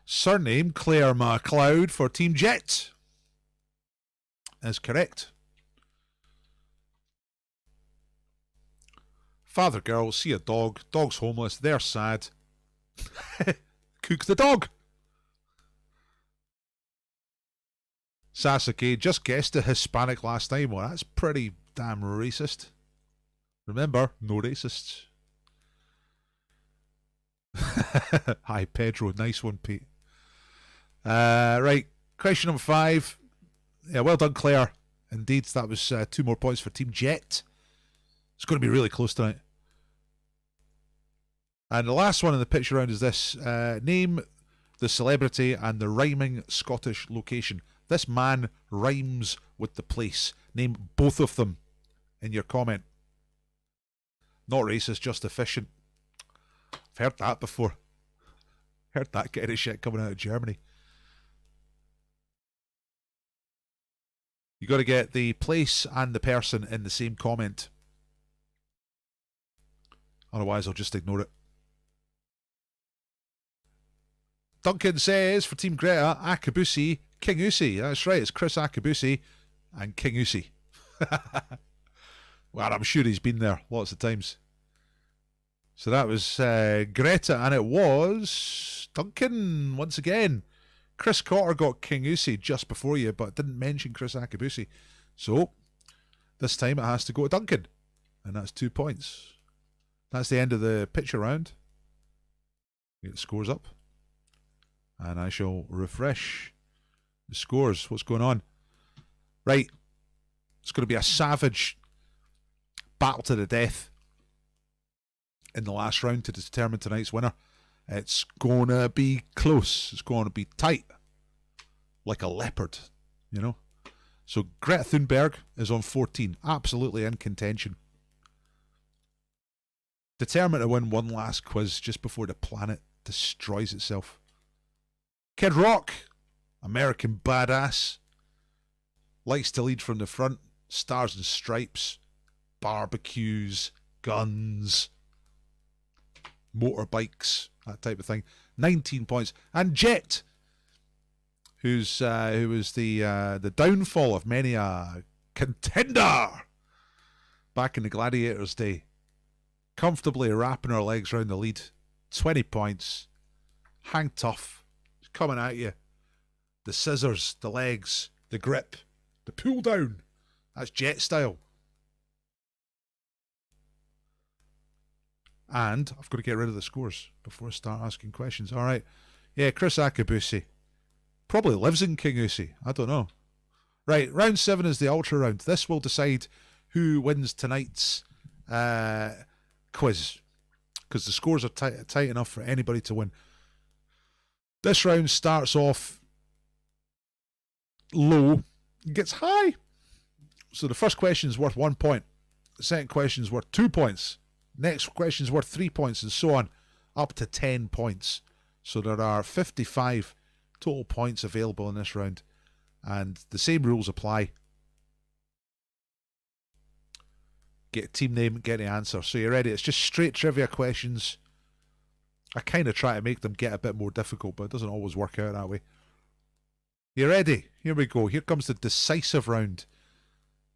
surname. Claire MacLeod for Team Jet is correct. Father girl, see a dog. Dog's homeless. They're sad. Cook the dog. Sasuke just guessed a Hispanic last time. Well, that's pretty damn racist. Remember, no racists. Hi, Pedro. Nice one, Pete. Right, question number 5. Yeah, well done, Claire. Indeed, that was 2 more points for Team Jet. It's going to be really close tonight. And the last one in the picture round is this. Name the celebrity and the rhyming Scottish location. This man rhymes with the place. Name both of them in your comment. Not racist, just efficient. I've heard that before. Heard that kind of shit coming out of Germany. You got to get the place and the person in the same comment. Otherwise, I'll just ignore it. Duncan says for Team Greta, Akabusi, King Usi. That's right, it's Chris Akabusi and King Usi. Well, I'm sure he's been there lots of times. So that was Greta, and it was Duncan once again. Chris Cotter got King Usi just before you, but didn't mention Chris Akabusi. So this time it has to go to Duncan, and that's 2 points. That's the end of the picture round. Get the scores up, and I shall refresh the scores. What's going on? Right, it's going to be a savage battle to the death in the last round to determine tonight's winner. It's gonna be close. It's going to be tight, like a leopard, you know. So Greta Thunberg is on 14, absolutely in contention. Determined to win one last quiz just before the planet destroys itself. Kid Rock, American badass, likes to lead from the front, stars and stripes, barbecues, guns, motorbikes, that type of thing. 19 points. And Jet, who was the downfall of many a contender back in the Gladiators day, comfortably wrapping her legs around the lead. 20 points. hang tough. It's coming at you. The scissors, the legs, the grip, the pull down. That's jet style. And I've got to get rid of the scores before I start asking questions. All right. Yeah, Chris Akabusi. Probably lives in King Usi. I don't know. Right, round 7 is the ultra round. This will decide who wins tonight's quiz, because the scores are tight enough for anybody to win. This round starts off low, gets high. So the first question is worth 1 point. The second question is worth 2 points. Next question is worth 3 points, and so on, up to 10 points. So there are 55 total points available in this round, and the same rules apply. Get a team name, get the answer. So you're ready. It's just straight trivia questions. I kind of try to make them get a bit more difficult, but it doesn't always work out that way. You ready? Here we go. Here comes the decisive round.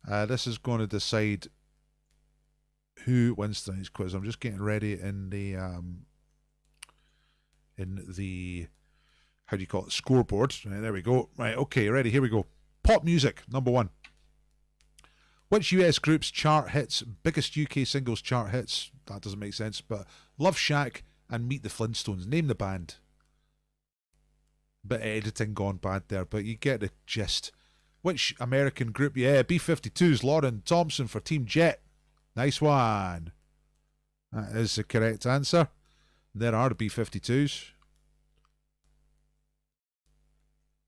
This is going to decide who wins tonight's quiz. I'm just getting ready in the how do you call it, scoreboard. Right, there we go. Right, okay, ready? Here we go. Pop music, number 1. Which US group's chart hits, biggest UK singles chart hits? That doesn't make sense, but Love Shack and Meet the Flintstones. Name the band. Bit of editing gone bad there, but you get the gist. Which American group? Yeah, B-52's Lauren Thompson for Team Jet. Nice one. That is the correct answer. There are the B-52s.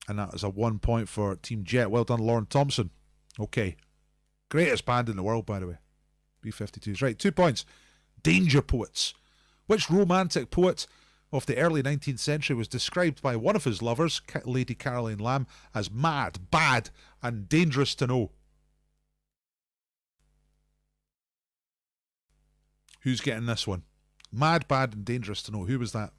And that is a 1 point for Team Jet. Well done, Lauren Thompson. Okay. Greatest band in the world, by the way. B-52s. Right, 2 points. Danger Poets. Which romantic poet of the early 19th century was described by one of his lovers, Lady Caroline Lamb, as mad, bad, and dangerous to know? Who's getting this one? Mad, bad, and dangerous to know. Who was that?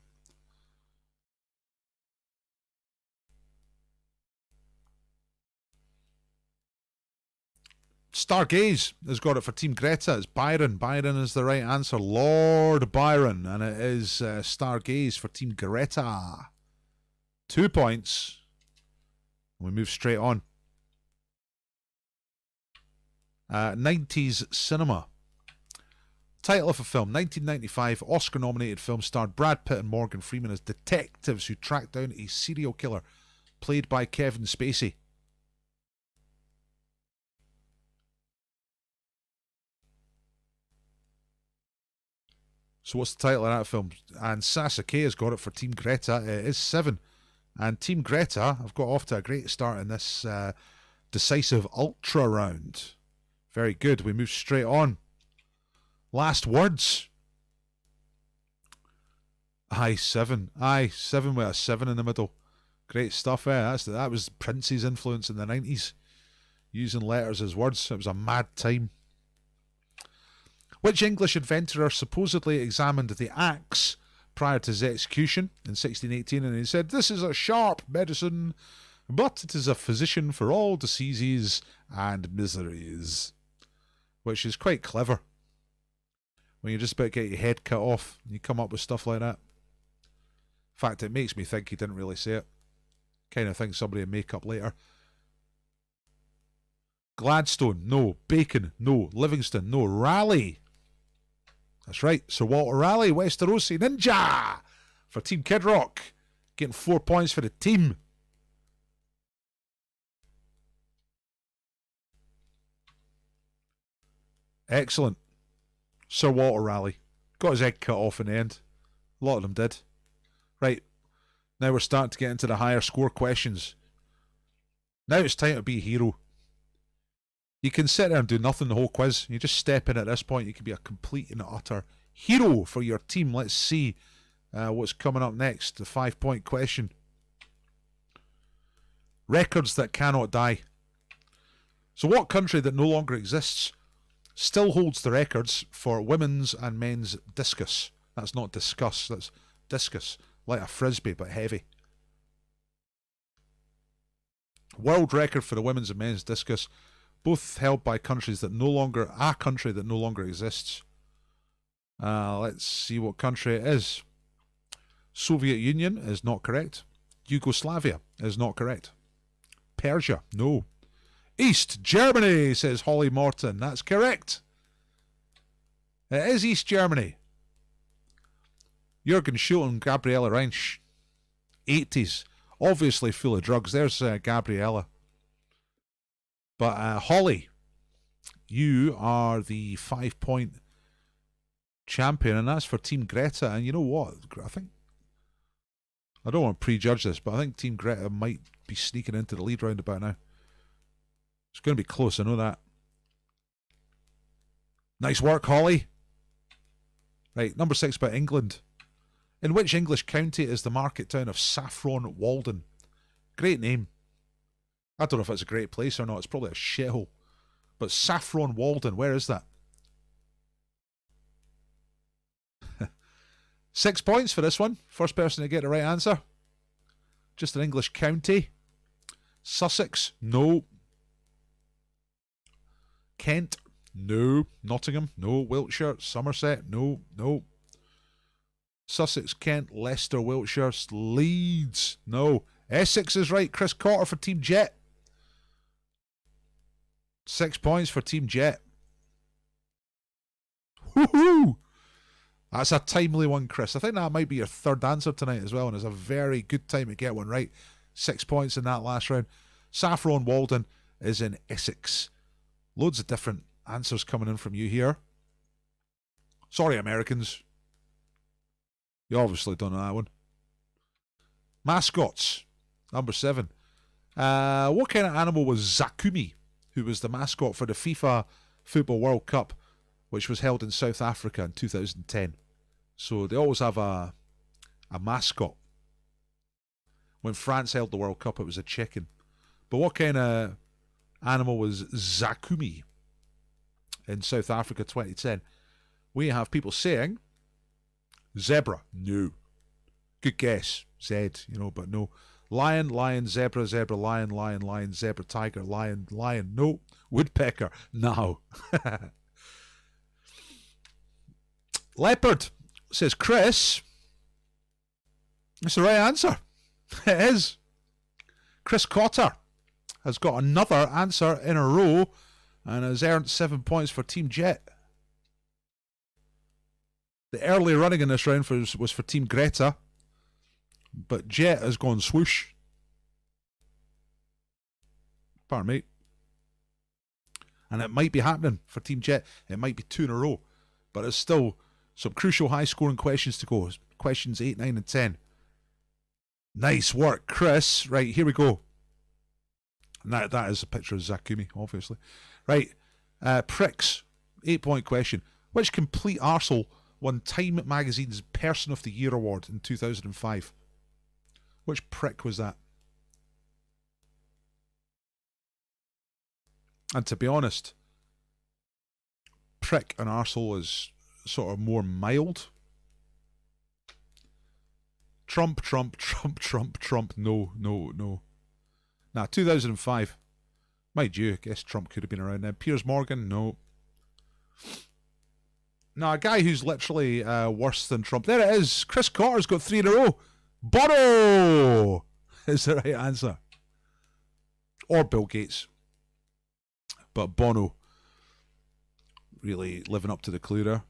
Stargaze has got it for Team Greta. It's Byron. Byron is the right answer. Lord Byron. And it is Stargaze for Team Greta. 2 points. We move straight on. 90s cinema. Title of a film. 1995 Oscar-nominated film starred Brad Pitt and Morgan Freeman as detectives who track down a serial killer played by Kevin Spacey. So what's the title of that film? And Sasuke has got it for Team Greta. It is 7. And Team Greta have got off to a great start in this decisive ultra round. Very good. We move straight on. Last words. Aye, 7. Aye, 7 with a 7 in the middle. Great stuff, eh? That was Prince's influence in the 90s. Using letters as words. It was a mad time. Which English inventor supposedly examined the axe prior to his execution in 1618, and he said, "This is a sharp medicine, but it is a physician for all diseases and miseries." Which is quite clever. When you're just about to get your head cut off, and you come up with stuff like that. In fact, it makes me think he didn't really say it. Kind of think somebody would make up later. Gladstone, no. Bacon, no. Livingston, no. Raleigh. That's right, Sir Walter Raleigh, Westerosi Ninja for Team Kid Rock. Getting 4 points for the team. Excellent. Sir Walter Raleigh. Got his head cut off in the end. A lot of them did. Right, now we're starting to get into the higher score questions. Now it's time to be a hero. You can sit there and do nothing the whole quiz. You just step in at this point. You can be a complete and utter hero for your team. Let's see what's coming up next. The 5-point question. Records that cannot die. So what country that no longer exists still holds the records for women's and men's discus? That's not discuss, that's discus. Like a frisbee, but heavy. World record for the women's and men's discus. Both held by countries that no longer, a country that no longer exists. Let's see what country it is. Soviet Union is not correct. Yugoslavia is not correct. Persia, no. East Germany, says Holly Morton. That's correct. It is East Germany. Jürgen Schulten, Gabriella Reinsch. 80s. Obviously full of drugs. There's Gabriella. But Holly, you are the 5-point champion, and that's for Team Greta. And you know what? I don't want to prejudge this, but I think Team Greta might be sneaking into the lead round about now. It's going to be close, I know that. Nice work, Holly. Right, number 6 about England. In which English county is the market town of Saffron Walden? Great name. I don't know if it's a great place or not. It's probably a shithole. But Saffron Walden, where is that? 6 points for this one. First person to get the right answer. Just an English county. Sussex, no. Kent, no. Nottingham, no. Wiltshire, Somerset, no. Sussex, Kent, Leicester, Wiltshire, Leeds, no. Essex is right. Chris Cotter for Team Jet. 6 points for Team Jet. Woohoo! That's a timely one, Chris. I think that might be your third answer tonight as well, and it's a very good time to get one right. 6 points in that last round. Saffron Walden is in Essex. Loads of different answers coming in from you here. Sorry, Americans. You obviously don't know that one. Mascots. Number 7. What kind of animal was Zakumi, who was the mascot for the FIFA Football World Cup, which was held in South Africa in 2010. So they always have a mascot. When France held the World Cup, it was a chicken. But what kind of animal was Zakumi in South Africa 2010? We have people saying zebra. No. Good guess. Z, but no. Lion, zebra, lion, zebra, tiger, lion, no. Woodpecker, no. Leopard, says Chris. That's the right answer. It is. Chris Cotter has got another answer in a row and has earned 7 points for Team Jet. The early running in this round was for Team Greta, but Jet has gone swoosh. Pardon me. And it might be happening for Team Jet. It might be 2 in a row, but it's still some crucial high-scoring questions to go. Questions 8, 9 and 10. Nice work, Chris. Right, here we go. And that is a picture of Zakumi, obviously. Right, pricks. 8-point question. Which complete arsehole won Time Magazine's Person of the Year award in 2005? Which prick was that? And to be honest, prick and arsehole is sort of more mild. Trump. No. Nah, 2005. Mind you, I guess Trump could have been around then. Piers Morgan, no. No, a guy who's literally worse than Trump. There it is. Chris Cotter's got 3 in a row. Bono is the right answer. Or Bill Gates. But Bono really living up to the clue there.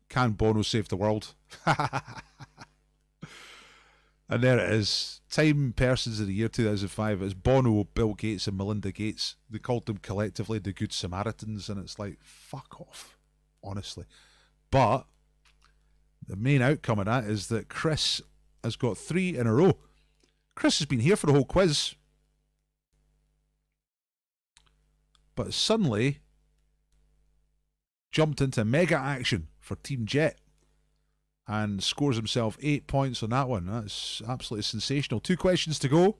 Can Bono save the world? And there it is. Time Persons of the Year 2005. It's Bono, Bill Gates and Melinda Gates. They called them collectively the Good Samaritans, and it's like, fuck off, honestly. But the main outcome of that is that Chris has got 3 in a row. Chris has been here for the whole quiz, but suddenly jumped into mega action for Team Jet and scores himself 8 points on that one. That's absolutely sensational. 2 questions to go.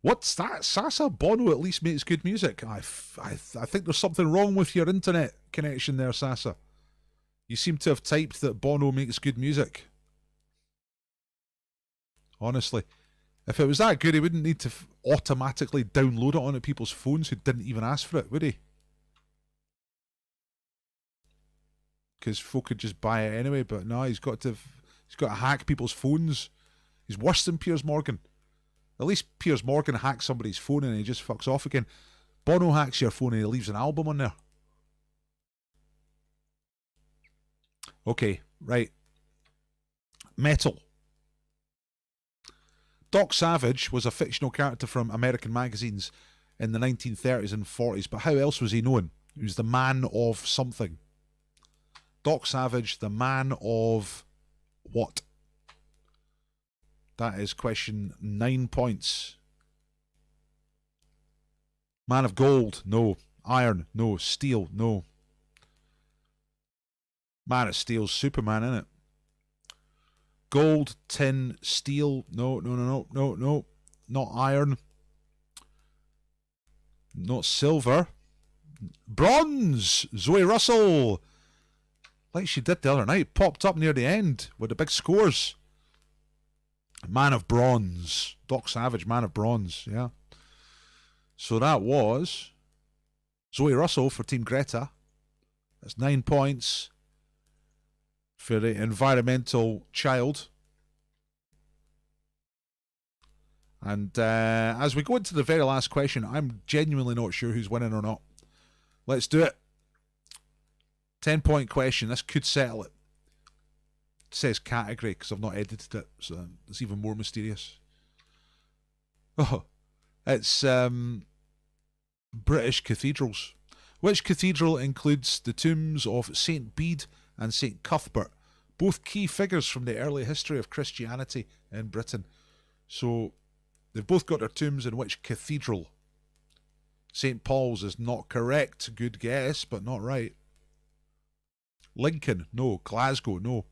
What's that? Sasa? Bono at least makes good music. I think there's something wrong with your internet connection there, Sasa. You seem to have typed that Bono makes good music. Honestly. If it was that good, he wouldn't need to automatically download it onto people's phones who didn't even ask for it, would he? Because folk could just buy it anyway. But no, he's got to hack people's phones. He's worse than Piers Morgan. At least Piers Morgan hacks somebody's phone and he just fucks off again. Bono hacks your phone and he leaves an album on there. Okay, right. Metal. Doc Savage was a fictional character from American magazines in the 1930s and 40s, but how else was he known? He was the man of something. Doc Savage, the man of what? That is question 9 points. Man of gold, no. Iron, no. Steel, no. Man of Steel's Superman, innit? Gold, tin, steel, no. Not iron. Not silver. Bronze! Zoe Russell! Like she did the other night. Popped up near the end with the big scores. Man of Bronze. Doc Savage, Man of Bronze, yeah. So that was Zoe Russell for Team Greta. That's 9 points for the environmental child. And as we go into the very last question, I'm genuinely not sure who's winning or not. Let's do it. 10-point question. This could settle it. It says category because I've not edited it, so it's even more mysterious. Oh, it's British cathedrals. Which cathedral includes the tombs of St. Bede and St. Cuthbert, both key figures from the early history of Christianity in Britain? So they've both got their tombs in which cathedral? St. Paul's is not correct. Good guess, but not right. Lincoln, no. Glasgow, no.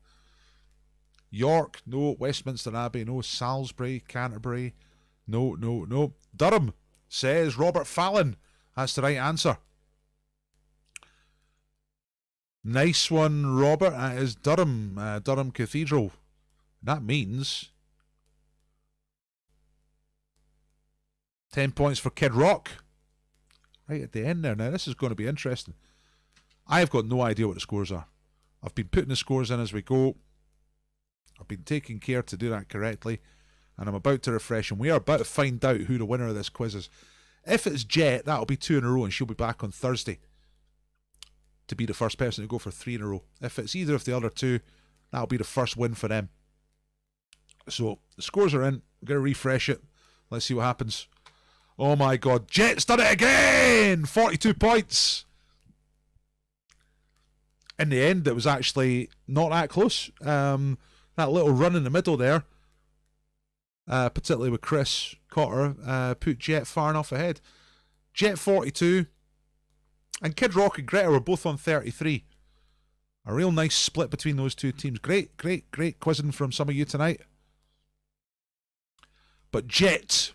York, no. Westminster Abbey, no. Salisbury, Canterbury, no. Durham, says Robert Fallon. That's the right answer. Nice one, Robert. That is Durham, Durham Cathedral. That means 10 points for Kid Rock. Right at the end there. Now, this is going to be interesting. I've got no idea what the scores are. I've been putting the scores in as we go. I've been taking care to do that correctly. And I'm about to refresh, and we are about to find out who the winner of this quiz is. If it's Jet, that'll be 2 in a row, and she'll be back on Thursday to be the first person to go for 3 in a row. If it's either of the other two, that'll be the first win for them. So the scores are in. We're going to refresh it. Let's see what happens. Oh my God, Jet's done it again! 42 points. In the end, it was actually not that close. That little run in the middle there, particularly with Chris Cotter, put Jet far enough ahead. Jet 42, and Kid Rock and Greta were both on 33. A real nice split between those two teams. Great quizzing from some of you tonight. But Jet,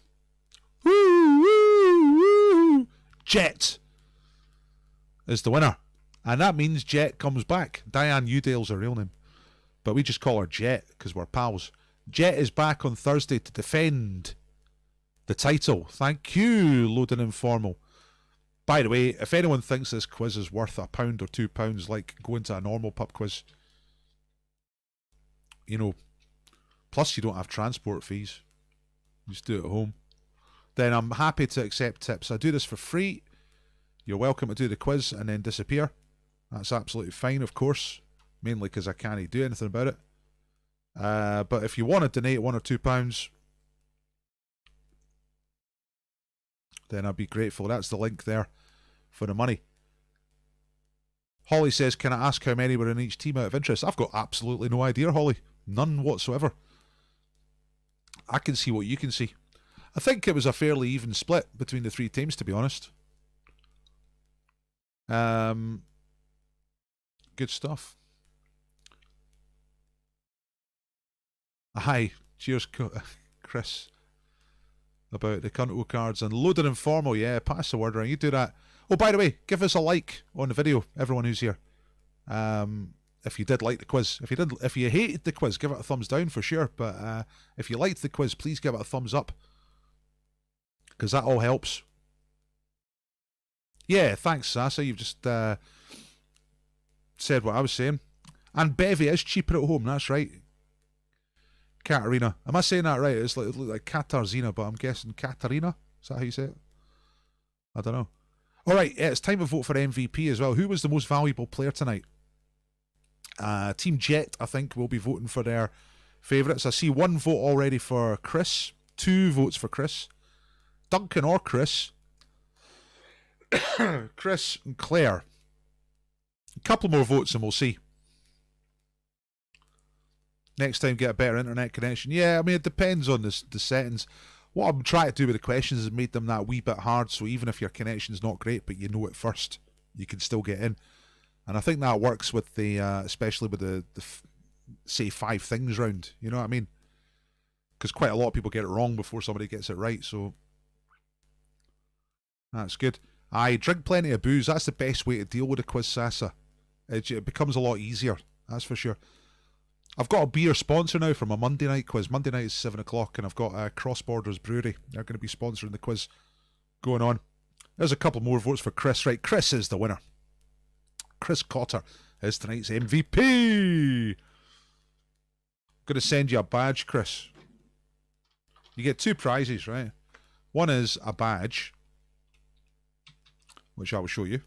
Jet is the winner. And that means Jet comes back. Diane Udale's her real name. But we just call her Jet because we're pals. Jet is back on Thursday to defend the title. Thank you, Loading Informal. By the way, if anyone thinks this quiz is worth £1 or £2, like going to a normal pub quiz, you know, plus you don't have transport fees, you just do it at home, then I'm happy to accept tips. I do this for free. You're welcome to do the quiz and then disappear. That's absolutely fine, of course, mainly because I can't do anything about it. But if you want to donate £1 or £2, then I'd be grateful. That's the link there for the money. Holly says, can I ask how many were in each team out of interest? I've got absolutely no idea, Holly. None whatsoever. I can see what you can see. I think it was a fairly even split between the three teams, to be honest. Good stuff. Hi, cheers, Chris, about the Cunto cards and Loaded Informal. Yeah, pass the word around. You do that. Oh, by the way, give us a like on the video, everyone who's here. if you did like the quiz. If you hated the quiz, give it a thumbs down for sure. But if you liked the quiz, please give it a thumbs up, because that all helps. Yeah, thanks, Sasa. You've just said what I was saying. And Bevy is cheaper at home. That's right. Katarina. Am I saying that right? It's like Katarzyna, but I'm guessing Katarina. Is that how you say it? I don't know. All right, it's time to vote for MVP as well. Who was the most valuable player tonight? Team Jet, I think, will be voting for their favourites. I see 1 vote already for Chris. 2 votes for Chris. Duncan or Chris. Chris and Claire. A couple more votes and we'll see. Next time, get a better internet connection. Yeah, I mean, it depends on the settings. What I'm trying to do with the questions is make them that wee bit hard, so even if your connection's not great, but you know it first, you can still get in. And I think that works with the, especially with the say 5 things round. You know what I mean? Because quite a lot of people get it wrong before somebody gets it right, so that's good. I drink plenty of booze. That's the best way to deal with a quiz, Sasa. It becomes a lot easier, that's for sure. I've got a beer sponsor now for my Monday night quiz. Monday night is 7 o'clock, and I've got Cross Borders Brewery. They're going to be sponsoring the quiz going on. There's a couple more votes for Chris. Right, Chris is the winner. Chris Cotter is tonight's MVP. Going to send you a badge, Chris. You get 2 prizes, right? One is a badge, which I will show you.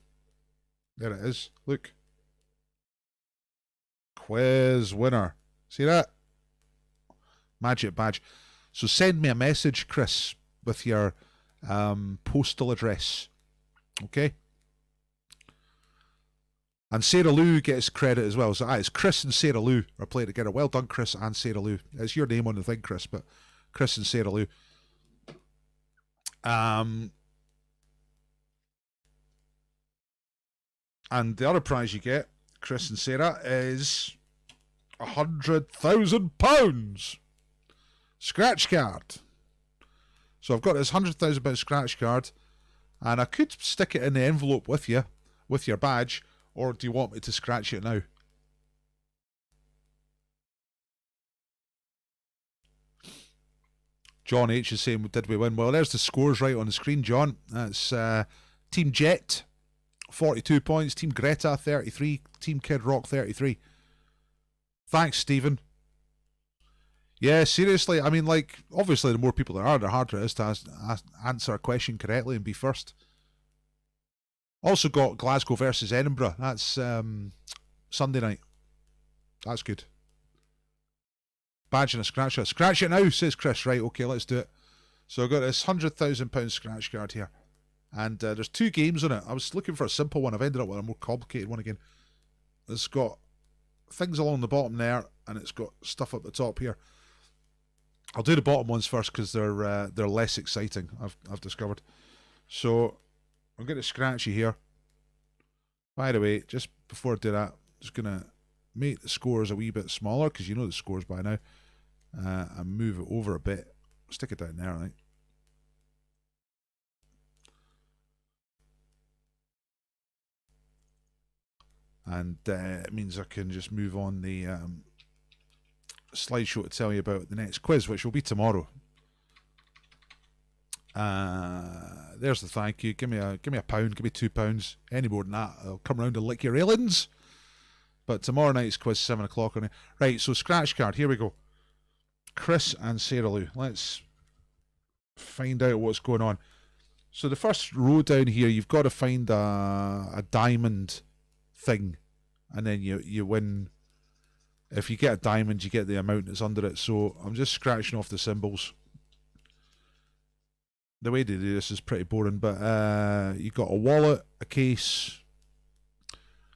There it is. Look. Quiz winner. See that? Magic badge. So send me a message, Chris, with your postal address. Okay? And Sarah Lou gets credit as well. So it's Chris and Sarah Lou are playing together. Well done, Chris and Sarah Lou. It's your name on the thing, Chris, but Chris and Sarah Lou. And the other prize you get, Chris and Sarah, is £100,000 scratch card. So I've got this £100,000 scratch card, and I could stick it in the envelope with you, with your badge, or do you want me to scratch it now? John H is saying, did we win? Well, there's the scores right on the screen, John. That's Team Jet, 42 points. Team Greta, 33. Team Kid Rock, 33. Thanks, Stephen. Yeah, seriously. I mean, like, obviously, the more people there are, the harder it is to answer a question correctly and be first. Also got Glasgow versus Edinburgh. That's Sunday night. That's good. Badge and a scratch. Scratch it now, says Chris. Right, okay, let's do it. So I've got this £100,000 scratch card here. And there's 2 games on it. I was looking for a simple one. I've ended up with a more complicated one again. It's got things along the bottom there, and it's got stuff up the top here. I'll do the bottom ones first because they're less exciting, I've discovered. So I'm going to scratch you here. By the way, just before I do that, I'm just going to make the scores a wee bit smaller, because you know the scores by now, and move it over a bit. Stick it down there, I think. And it means I can just move on the slideshow to tell you about the next quiz, which will be tomorrow. There's the thank you. Give me a pound, give me £2. Any more than that, I'll come round and lick your railings. But tomorrow night's quiz, 7 o'clock on it. Right, so scratch card, here we go. Chris and Sarah Lou. Let's find out what's going on. So the first row down here, you've got to find a diamond thing, and then you win. If you get a diamond, you get the amount that's under it. So I'm just scratching off the symbols. The way they do this is pretty boring, but you've got a wallet, a case,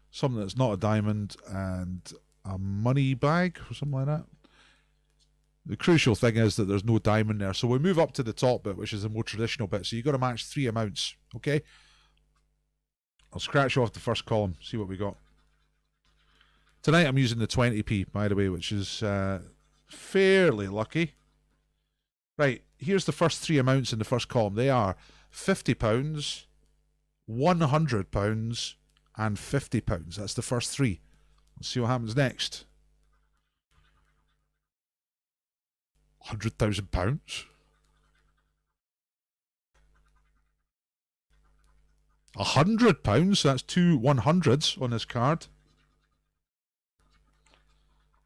something that's not a diamond, and a money bag or something like that. The crucial thing is that there's no diamond there. So we move up to the top bit, which is the more traditional bit. So you've got to match 3 amounts, okay? I'll scratch off the first column, see what we got. Tonight I'm using the 20p, by the way, which is fairly lucky. Right, here's the first 3 amounts in the first column. They are £50, £100, and £50. That's the first 3. Let's see what happens next. £100,000. £100. That's two 100s on this card.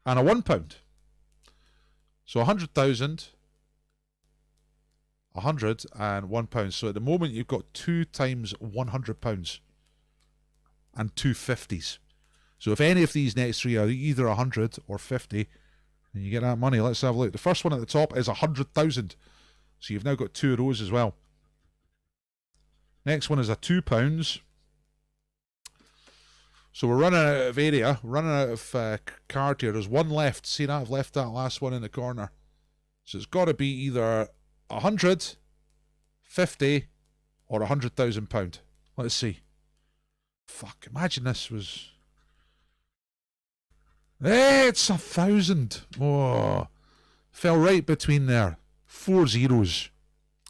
And a £1. So 100,000, 100 and £1. So at the moment you've got 2 times £100 and two 50s. So if any of these next three are either 100 or 50, then you get that money. Let's have a look. The first one at the top is 100,000. So you've now got 2 of those as well. Next one is a £2. So we're running out of area, running out of card here. There's one left. See that? I've left that last one in the corner. So it's got to be either 100, 50, or £100,000. Let's see. Fuck, imagine this was... Hey, it's 1,000. Oh, fell right between there. 4 zeros.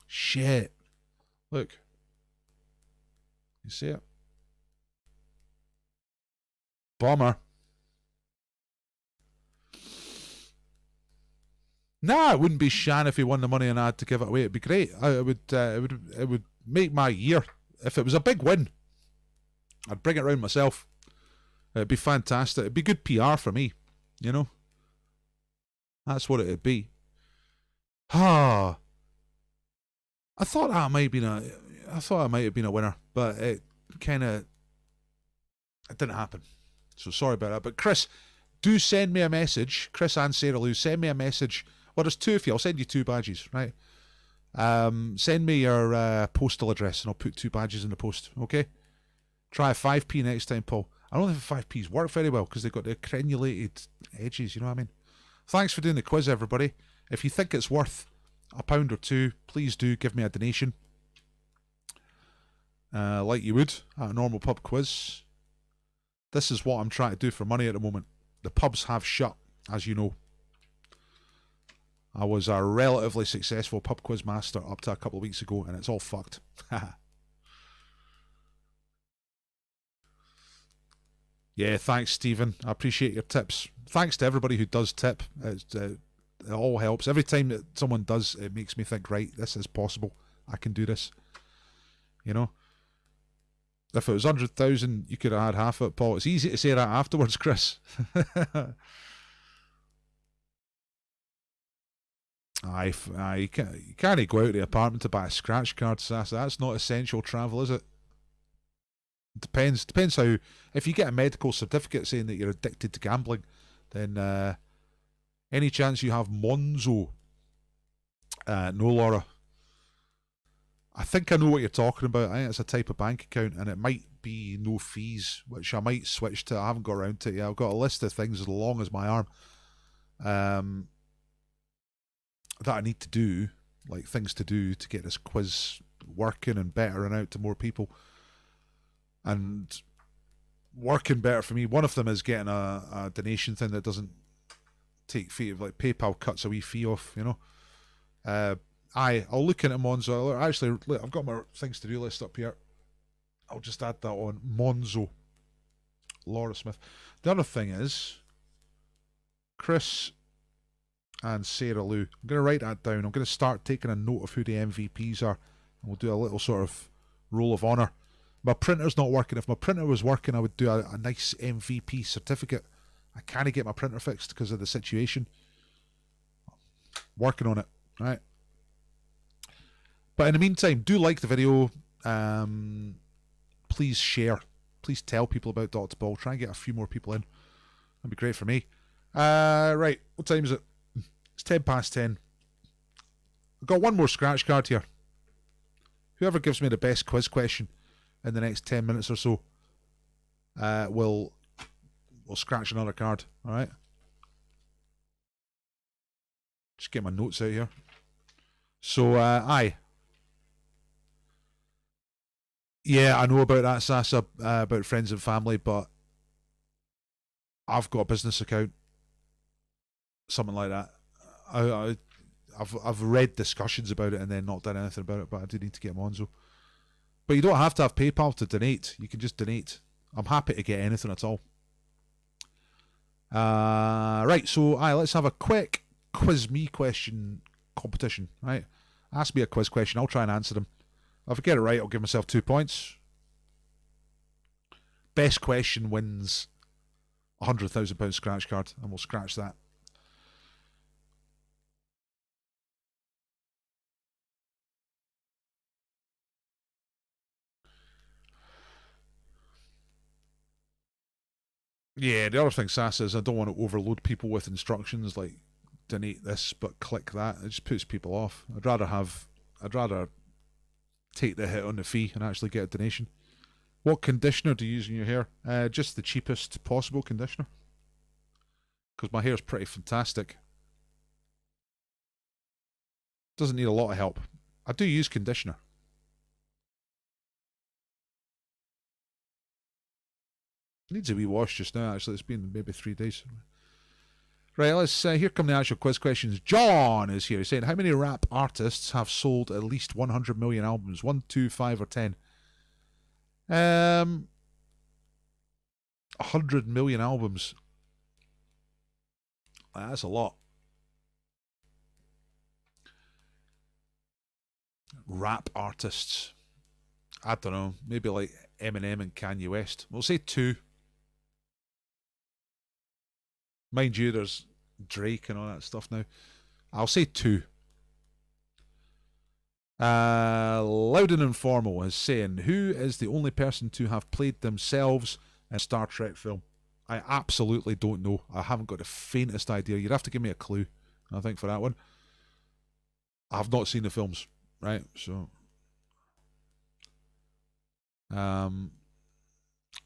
Shit. Look. You see it? Bummer. Nah, it wouldn't be shan if he won the money and I had to give it away. It'd be great. It would make my year. If it was a big win, I'd bring it round myself. It'd be fantastic. It'd be good PR for me, you know. That's what it'd be. Ah, I thought I might have been a winner, but it didn't happen. So sorry about that. But Chris, do send me a message. Chris and Sarah Lou, send me a message. Well, there's 2 of you. I'll send you 2 badges, right? Send me your postal address and I'll put 2 badges in the post, okay? Try a 5p next time, Paul. I don't think 5p's work very well because they've got the crenulated edges, you know what I mean? Thanks for doing the quiz, everybody. If you think it's worth £1 or 2, please do give me a donation. Like you would at a normal pub quiz. This is what I'm trying to do for money at the moment. The pubs have shut, as you know. I was a relatively successful pub quiz master up to a couple of weeks ago, and it's all fucked. Yeah, thanks, Stephen. I appreciate your tips. Thanks to everybody who does tip. It all helps. Every time that someone does, it makes me think, right, this is possible. I can do this. You know? If it was 100,000, you could have had half of it, Paul. It's easy to say that afterwards, Chris. You can't go out of the apartment to buy a scratch card, Sass. That's not essential travel, is it? Depends how. If you get a medical certificate saying that you're addicted to gambling, then any chance you have Monzo? No, Laura. I think I know what you're talking about. I think it's a type of bank account, and it might be no fees, which I might switch to. I haven't got around to it yet. I've got a list of things as long as my arm that I need to do, like things to do to get this quiz working and better and out to more people. And working better for me, one of them is getting a donation thing that doesn't take fee. Like PayPal cuts a wee fee off, you know. I'll look into Monzo. Actually, look, I've got my things to do list up here. I'll just add that on. Monzo. Laura Smith. The other thing is Chris and Sarah Lou. I'm going to write that down. I'm going to start taking a note of who the MVPs are, and we'll do a little sort of roll of honour. My printer's not working. If my printer was working, I would do a nice MVP certificate. I can't get my printer fixed because of the situation. Working on it, right? But in the meantime, do like the video. Please share. Please tell people about Dr. Ball. Try and get a few more people in. That'd be great for me. Right, what time is it? It's 10:10. I've got one more scratch card here. Whoever gives me the best quiz question in the next 10 minutes or so will scratch another card. All right. Just get my notes out here. So, yeah, I know about that, Sasa, about friends and family, but I've got a business account, something like that. I've read discussions about it and then not done anything about it, but I do need to get Monzo. But you don't have to have PayPal to donate. You can just donate. I'm happy to get anything at all. Right, so let's have a quick quiz me question competition. Right, ask me a quiz question. I'll try and answer them. If I get it right, I'll give myself 2 points. Best question wins £100,000 scratch card, and we'll scratch that. Yeah, the other thing, Sass, is I don't want to overload people with instructions like donate this but click that. It just puts people off. I'd rather take the hit on the fee and actually get a donation. What conditioner do you use in your hair? Just the cheapest possible conditioner, because my hair's pretty fantastic. Doesn't need a lot of help. I do use conditioner. Needs a wee wash just now, actually. It's been maybe 3 days. Right, let's here come the actual quiz questions. John is here. He's saying, how many rap artists have sold at least 100 million albums? 1, 2, 5, or 10? 100 million albums. That's a lot. Rap artists. I don't know. Maybe like Eminem and Kanye West. We'll say 2. Mind you, there's Drake and all that stuff now. I'll say 2. Loud and Informal is saying, who is the only person to have played themselves in a Star Trek film? I absolutely don't know. I haven't got the faintest idea. You'd have to give me a clue, I think, for that one. I've not seen the films, right? So,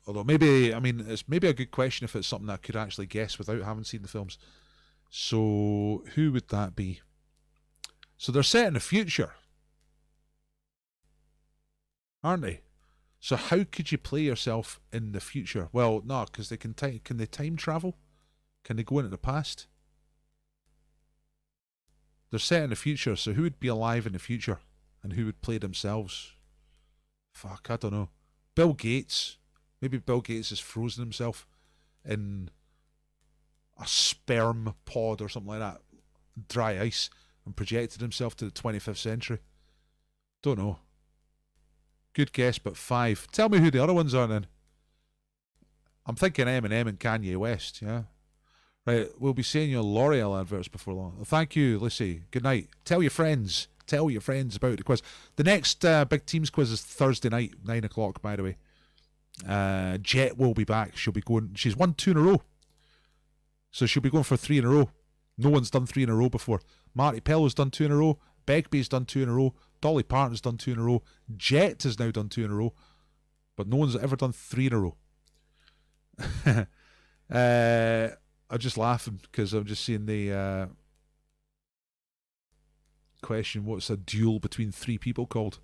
although maybe, I mean, it's maybe a good question if it's something I could actually guess without having seen the films. So, who would that be? So they're set in the future, aren't they? So how could you play yourself in the future? Well, no, because they can they time travel? Can they go into the past? They're set in the future, so who would be alive in the future? And who would play themselves? Fuck, I don't know. Bill Gates. Maybe Bill Gates has frozen himself in a sperm pod or something like that. Dry ice. And projected himself to the 25th century. Don't know. Good guess, but 5. Tell me who the other ones are then. I'm thinking Eminem and Kanye West, yeah? Right, we'll be seeing your L'Oreal adverts before long. Well, thank you, Lucy. Good night. Tell your friends. Tell your friends about the quiz. The next Big Teams quiz is Thursday night, 9 o'clock, by the way. Jet will be back. She'll be going... She's won 2 in a row. So she'll be going for 3 in a row. No one's done 3 in a row before. Marti Pellow's done 2 in a row. Begbie's done 2 in a row. Dolly Parton's done 2 in a row. Jet has now done 2 in a row. But no one's ever done 3 in a row. I'm just laughing because I'm just seeing the question, what's a duel between 3 people called?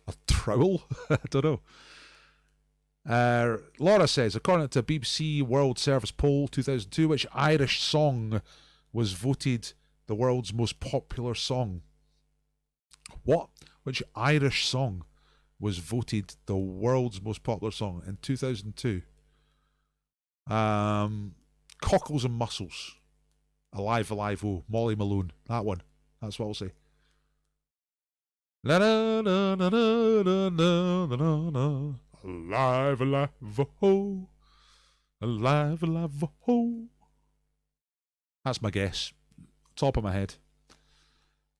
A trowel? I don't know. Laura says, according to BBC World Service Poll 2002, which Irish song was voted the world's most popular song? What? Which Irish song was voted the world's most popular song in 2002? Cockles and Mussels. Alive, Alive, Oh. Molly Malone. That one. That's what I'll say. La na na na na na na na. Alive, alive, oh. Alive, alive, oh. That's my guess. Top of my head.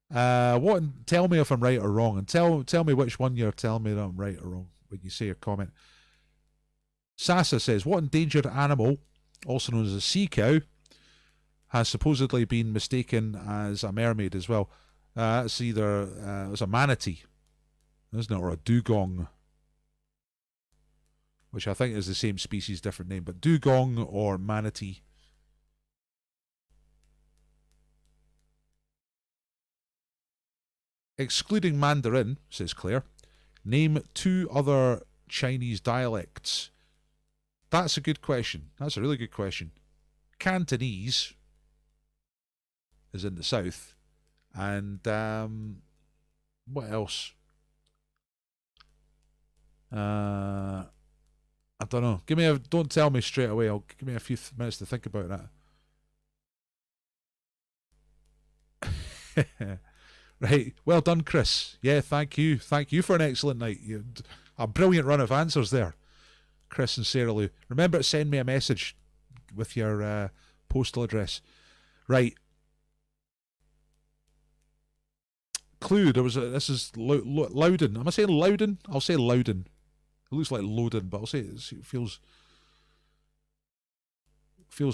Tell me if I'm right or wrong, and tell me which one you're telling me that I'm right or wrong when you say your comment. Sasa says, what endangered animal, also known as a sea cow, has supposedly been mistaken as a mermaid as well? It's either it's a manatee, isn't it, or a dugong, which I think is the same species, different name, but dugong or manatee. Excluding Mandarin, says Claire, name 2 other Chinese dialects. That's a good question. That's a really good question. Cantonese is in the south. And what else? I don't know. Don't tell me straight away. Give me a few minutes to think about that. Right. Well done, Chris. Yeah, thank you. Thank you for an excellent night. A brilliant run of answers there, Chris and Sarah Lou. Remember to send me a message with your postal address. Right. Clue. This is Loudon. Am I saying Loudon? I'll say Loudon. It looks like Loudon, but I'll say it feels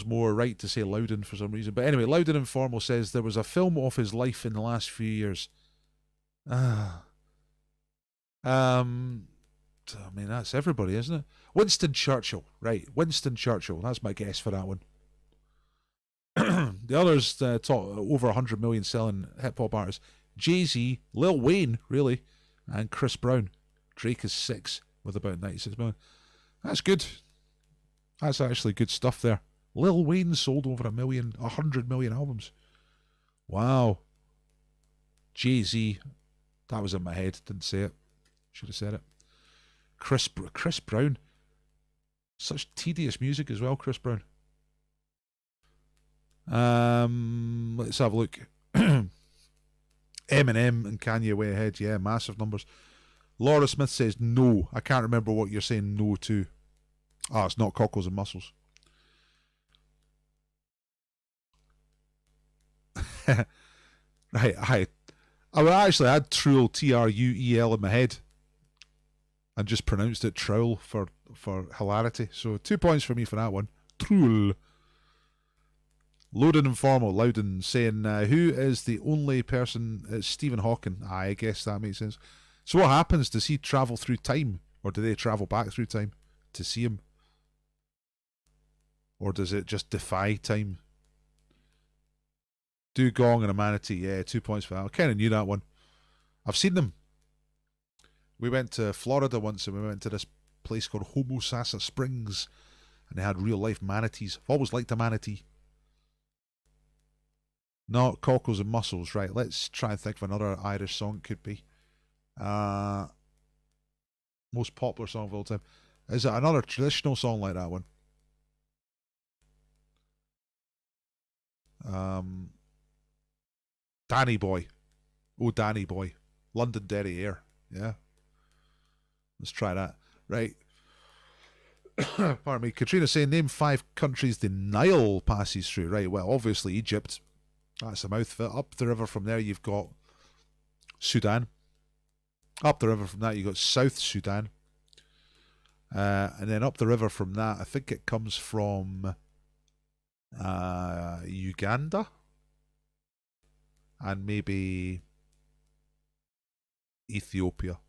more right to say Loudon for some reason. But anyway, Loudon Informal says there was a film of his life in the last few years. I mean, that's everybody, isn't it? Winston Churchill. Right, Winston Churchill. That's my guess for that one. The others talk over 100 million selling hip-hop artists. Jay-Z, Lil Wayne, really, and Chris Brown. Drake is 6 with about 96 million. That's good. That's actually good stuff there. Lil Wayne sold over 100 million albums. Wow. Jay-Z, that was in my head. Didn't say it. Should have said it. Chris Brown. Such tedious music as well, Chris Brown. Let's have a look. Eminem and Kanye way ahead. Yeah, massive numbers. Laura Smith says no. I can't remember what you're saying no to. It's not Cockles and Mussels. Right, I had Truel, Truel in my head and just pronounced it Trowel for hilarity. So 2 points for me for that one. Truel. Loudon Informal, Loudon saying, who is the only person? It's Stephen Hawking. I guess that makes sense. So what happens? Does he travel through time? Or do they travel back through time to see him? Or does it just defy time? Dugong and a manatee. Yeah, 2 points for that. I kind of knew that one. I've seen them. We went to Florida once and we went to this place called Homosassa Springs and they had real life manatees. I've always liked a manatee. Not Cockles and Mussels. Right, let's try and think of another Irish song it could be. Most popular song of all time. Is it another traditional song like that one? Danny Boy. Oh, Danny Boy. Londonderry Air. Yeah. Let's try that. Right. Pardon me. Katrina saying, name 5 countries the Nile passes through. Right, well, obviously Egypt. That's a mouthful. Up the river from there, you've got Sudan. Up the river from that, you've got South Sudan. And then up the river from that, I think it comes from Uganda. And maybe Ethiopia.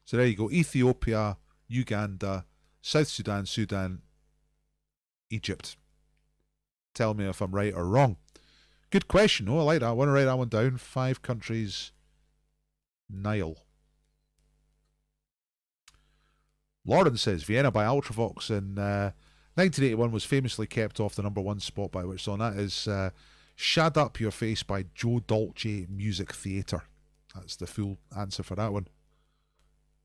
So there you go. Ethiopia, Uganda, South Sudan, Sudan, Egypt. Tell me if I'm right or wrong. Good question. Oh, I like that. I want to write that one down. 5 countries. Nile. Lauren says Vienna by Ultravox in 1981 was famously kept off the #1 spot by which song? That is Shut Up Your Face by Joe Dolce Music Theatre. That's the full answer for that one.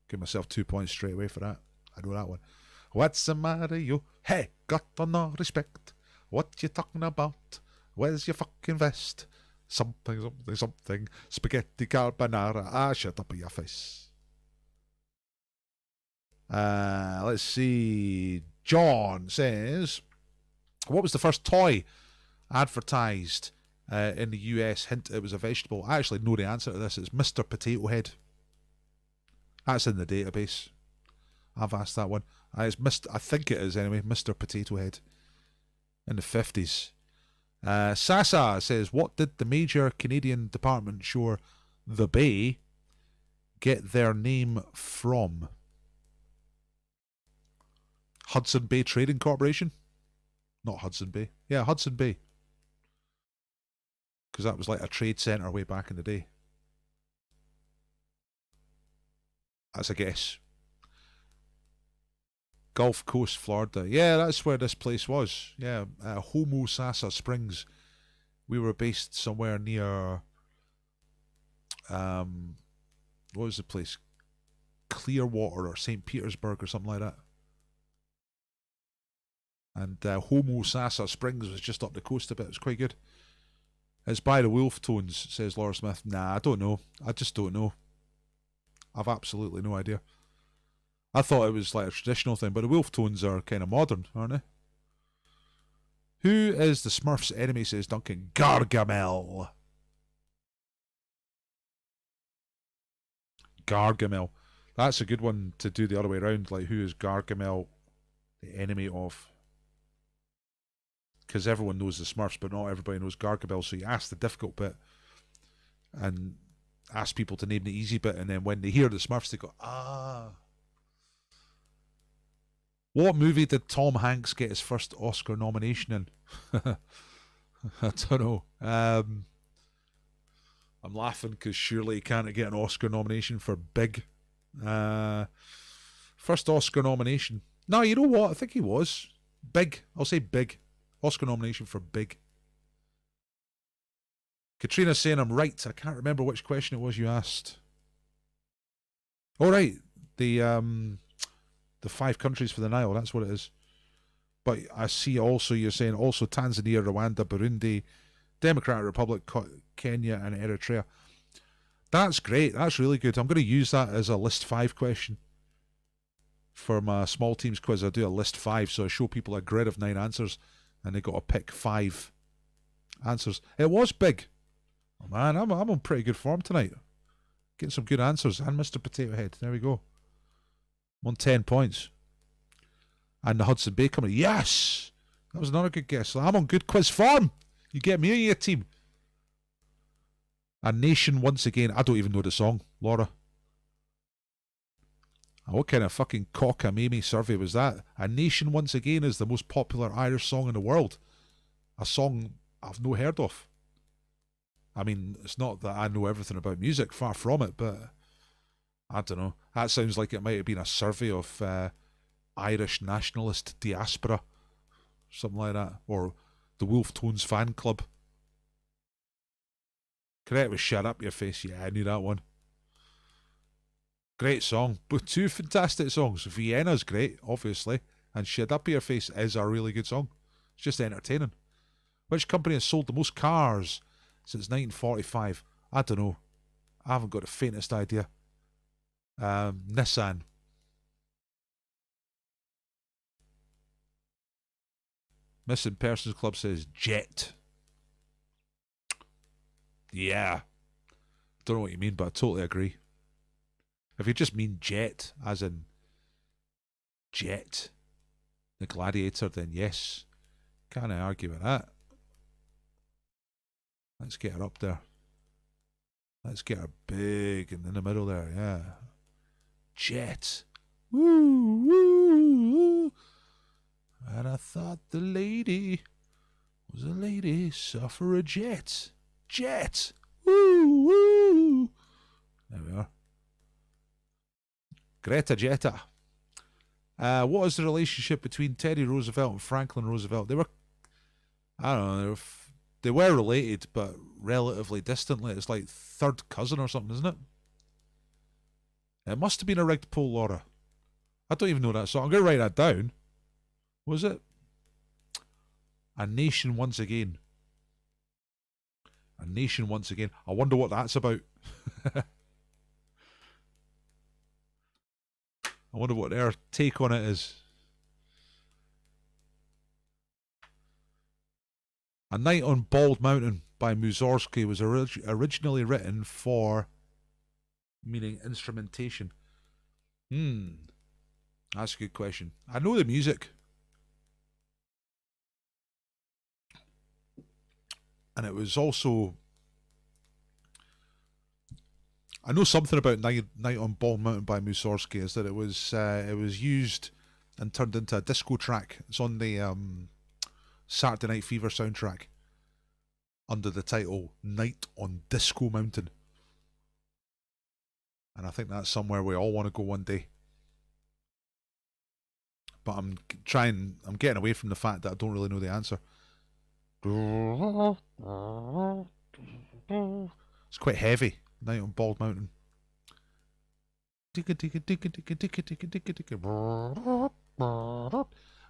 Give myself 2 points straight away for that. I know that one. What's the matter, you? Hey, got no respect. What you talking about? Where's your fucking vest? Something, something, something. Spaghetti carbonara. Shut up your face. Let's see. John says, what was the first toy advertised in the US? Hint, it was a vegetable. I actually know the answer to this. It's Mr. Potato Head. That's in the database. I've asked that one. I think it is anyway. Mr. Potato Head. In the 50s. Sasa says, what did the major Canadian department store, The Bay, get their name from? Hudson Bay Trading Corporation? Not Hudson Bay. Yeah, Hudson Bay. Because that was like a trade centre way back in the day. That's a guess. Gulf Coast, Florida. Yeah, that's where this place was. Yeah, Homosassa Springs. We were based somewhere near... what was the place? Clearwater or St. Petersburg or something like that. And Homo Sasa Springs was just up the coast a bit. It was quite good. It's by the Wolf Tones, says Laura Smith. Nah, I don't know. I just don't know. I've absolutely no idea. I thought it was like a traditional thing, but the Wolf Tones are kind of modern, aren't they? Who is the Smurfs' enemy, says Duncan? Gargamel. Gargamel. That's a good one to do the other way around. Like, who is Gargamel the enemy of? Because everyone knows the Smurfs, but not everybody knows Gargamel. So you ask the difficult bit and ask people to name the easy bit, and then when they hear the Smurfs, they go, ah. What movie did Tom Hanks get his first Oscar nomination in? I don't know. I'm laughing because surely he can't get an Oscar nomination for Big. First Oscar nomination. No, you know what? I think he was. Big. I'll say Big. Oscar nomination for Big. Katrina's saying I'm right. I can't remember which question it was you asked. All right. The 5 countries for the Nile, that's what it is. But I see also you're saying also Tanzania, Rwanda, Burundi, Democratic Republic, Kenya, and Eritrea. That's great. That's really good. I'm going to use that as a list 5 question. For my small teams quiz, I do a list 5, so I show people a grid of 9 answers, and they got to pick 5 answers. It was big. Oh man, I'm on pretty good form tonight. Getting some good answers. And Mr. Potato Head. There we go. I'm on 10 points. And the Hudson Bay Company. Yes! That was another good guess. So I'm on good quiz form. You get me and your team. A Nation once again. I don't even know the song, Laura. What kind of fucking cockamamie survey was that? A Nation once again is the most popular Irish song in the world. A song I've no heard of. I mean, it's not that I know everything about music, far from it, but I don't know. That sounds like it might have been a survey of Irish nationalist diaspora, something like that, or the Wolf Tones fan club. Correct was Shut Up Your Face. Yeah, I knew that one. Great song, but 2 fantastic songs. Vienna's great, obviously, and Shut Up Your Face is a really good song. It's just entertaining. Which company has sold the most cars since 1945? I don't know. I haven't got the faintest idea. Nissan. Missing Persons Club says Jet. Yeah. Don't know what you mean, but I totally agree. If you just mean jet, as in Jet, the Gladiator, then yes. Can't I argue with that? Let's get her up there. Let's get her big and in the middle there, yeah. Jet. Woo, woo, woo. And I thought the lady was a lady suffragette. Jet. Woo, woo. There we are. Greta Jetta. What was the relationship between Teddy Roosevelt and Franklin Roosevelt? They were, I don't know, they were related, but relatively distantly. It's like third cousin or something, isn't it? It must have been a rigged poll, Laura. I don't even know that song. I'm going to write that down. Was it? A Nation Once Again. A Nation Once Again. I wonder what that's about. I wonder what their take on it is. A Night on Bald Mountain by Mussorgsky was originally written for, meaning instrumentation. That's a good question. I know the music. And it was also, I know something about Night on Bald Mountain by Mussorgsky, is that it was used and turned into a disco track. It's on the Saturday Night Fever soundtrack under the title Night on Disco Mountain. And I think that's somewhere we all want to go one day. But I'm getting away from the fact that I don't really know the answer. It's quite heavy. Night on Bald Mountain.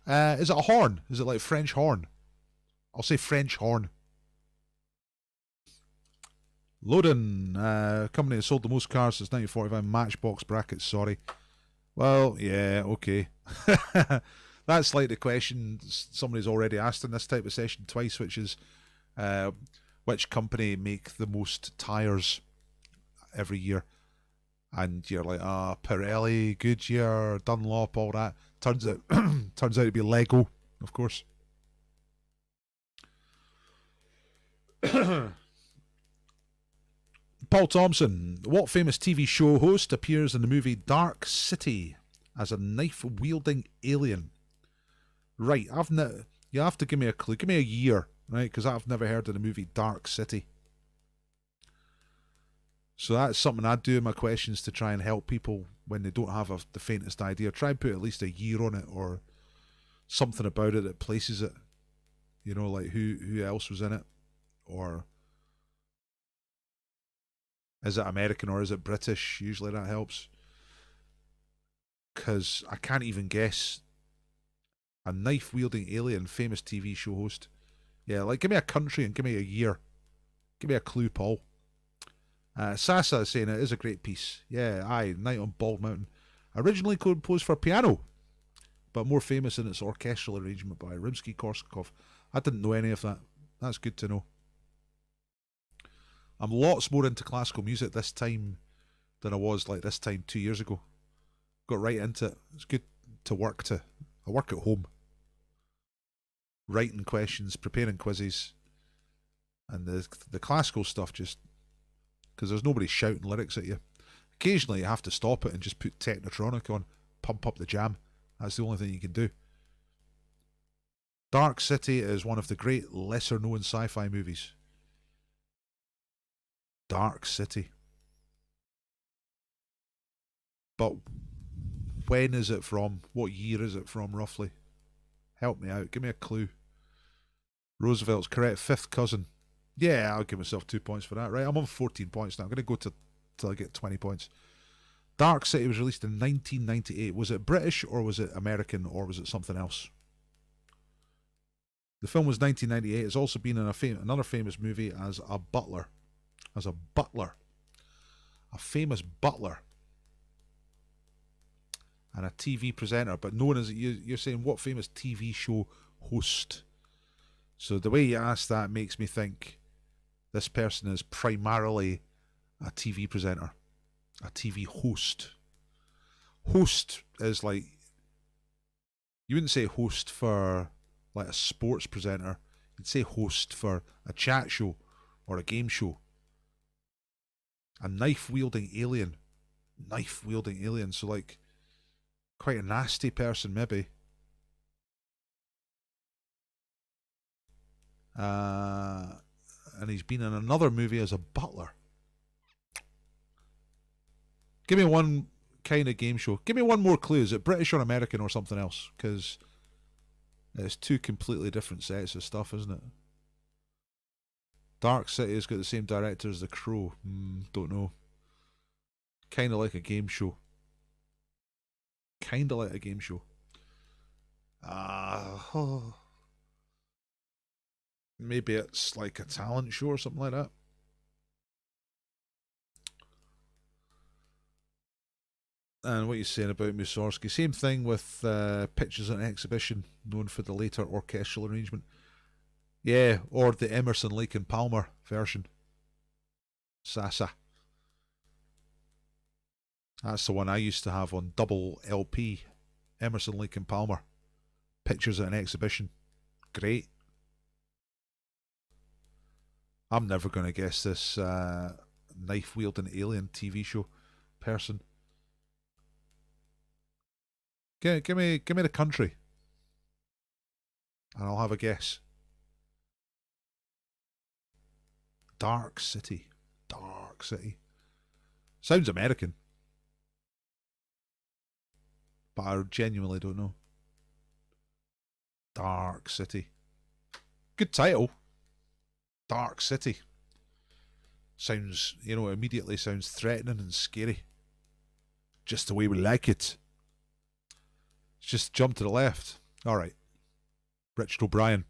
Is it a horn? Is it like French horn? I'll say French horn. Loden, company that sold the most cars since 1945. Matchbox brackets, sorry. Well, yeah, okay. That's like the question somebody's already asked in this type of session twice, which is which company make the most tyres every year? And you're like, Pirelli, Goodyear, Dunlop, all that. Turns out to be Lego, of course. Paul Thompson, what famous TV show host appears in the movie Dark City as a knife-wielding alien? Right, you have to give me a clue. Give me a year, right? Because I've never heard of the movie Dark City. So that's something I do in my questions to try and help people when they don't have the faintest idea. Try and put at least a year on it or something about it that places it. You know, like who else was in it? Or is it American or is it British? Usually that helps. Because I can't even guess. A knife-wielding alien, famous TV show host. Yeah, like give me a country and give me a year. Give me a clue, Paul. Sasa is saying it is a great piece. Yeah, aye, Night on Bald Mountain. Originally composed for piano, but more famous in its orchestral arrangement by Rimsky-Korsakov. I didn't know any of that. That's good to know. I'm lots more into classical music this time than I was like this time 2 years ago. Got right into it. It's good to work to. I work at home. Writing questions, preparing quizzes, and the classical stuff just because there's nobody shouting lyrics at you. Occasionally you have to stop it and just put Technotronic on, pump up the jam. That's the only thing you can do. Dark City is one of the great lesser-known sci-fi movies. Dark City. But when is it from? What year is it from, roughly? Help me out. Give me a clue. Roosevelt's correct. Fifth cousin. Yeah, I'll give myself 2 points for that. Right, I'm on 14 points now. I'm going to go till I get 20 points. Dark City was released in 1998. Was it British or was it American or was it something else? The film was 1998. It's also been in another famous movie as a butler. As a butler. A famous butler. And a TV presenter. But known as, you're saying what famous TV show host? So the way you ask that makes me think this person is primarily a TV presenter. A TV host. Host is like, you wouldn't say host for like a sports presenter. You'd say host for a chat show or a game show. A knife-wielding alien. Knife-wielding alien. So like, quite a nasty person maybe. And he's been in another movie as a butler. Give me one kind of game show. Give me one more clue. Is it British or American or something else? Because it's two completely different sets of stuff, isn't it? Dark City has got the same director as The Crow. Don't know. Kind of like a game show. Kind of like a game show. Maybe it's like a talent show or something like that. And what you're saying about Mussorgsky. Same thing with Pictures at an Exhibition, known for the later orchestral arrangement. Yeah, or the Emerson, Lake and Palmer version. Sasa. That's the one I used to have on double LP. Emerson, Lake and Palmer. Pictures at an Exhibition. Great. I'm never going to guess this knife-wielding alien TV show person. Give me the country. And I'll have a guess. Dark City. Dark City. Sounds American. But I genuinely don't know. Dark City. Good title. Dark City. Sounds, immediately sounds threatening and scary. Just the way we like it. Just jump to the left. All right. Richard O'Brien.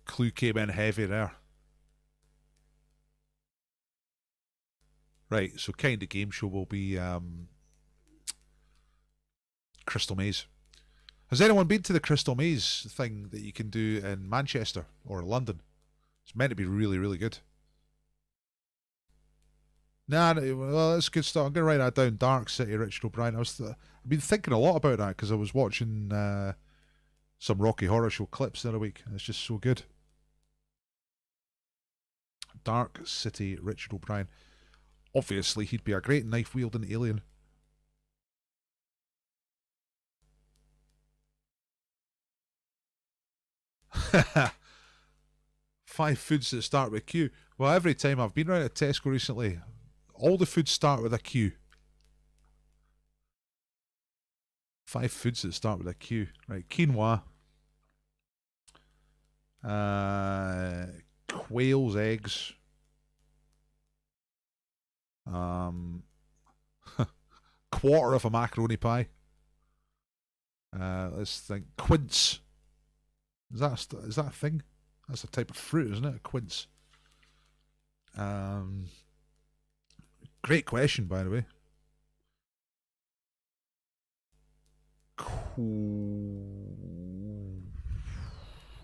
Clue came in heavy there. Right, so kind of game show will be Crystal Maze. Has anyone been to the Crystal Maze thing that you can do in Manchester or London? It's meant to be really, really good. Nah, well, that's good stuff. I'm going to write that down. Dark City, Richard O'Brien. I've been thinking a lot about that because I was watching some Rocky Horror Show clips the other week. And it's just so good. Dark City, Richard O'Brien. Obviously, he'd be a great knife-wielding alien. Five foods that start with Q. Well, every time I've been around to Tesco recently, all the foods start with a Q. 5 foods that start with a Q. Right, quinoa. Quail's eggs. Quarter of a macaroni pie. Let's think. Quince. Is that a thing? That's a type of fruit, isn't it? A quince. Great question, by the way.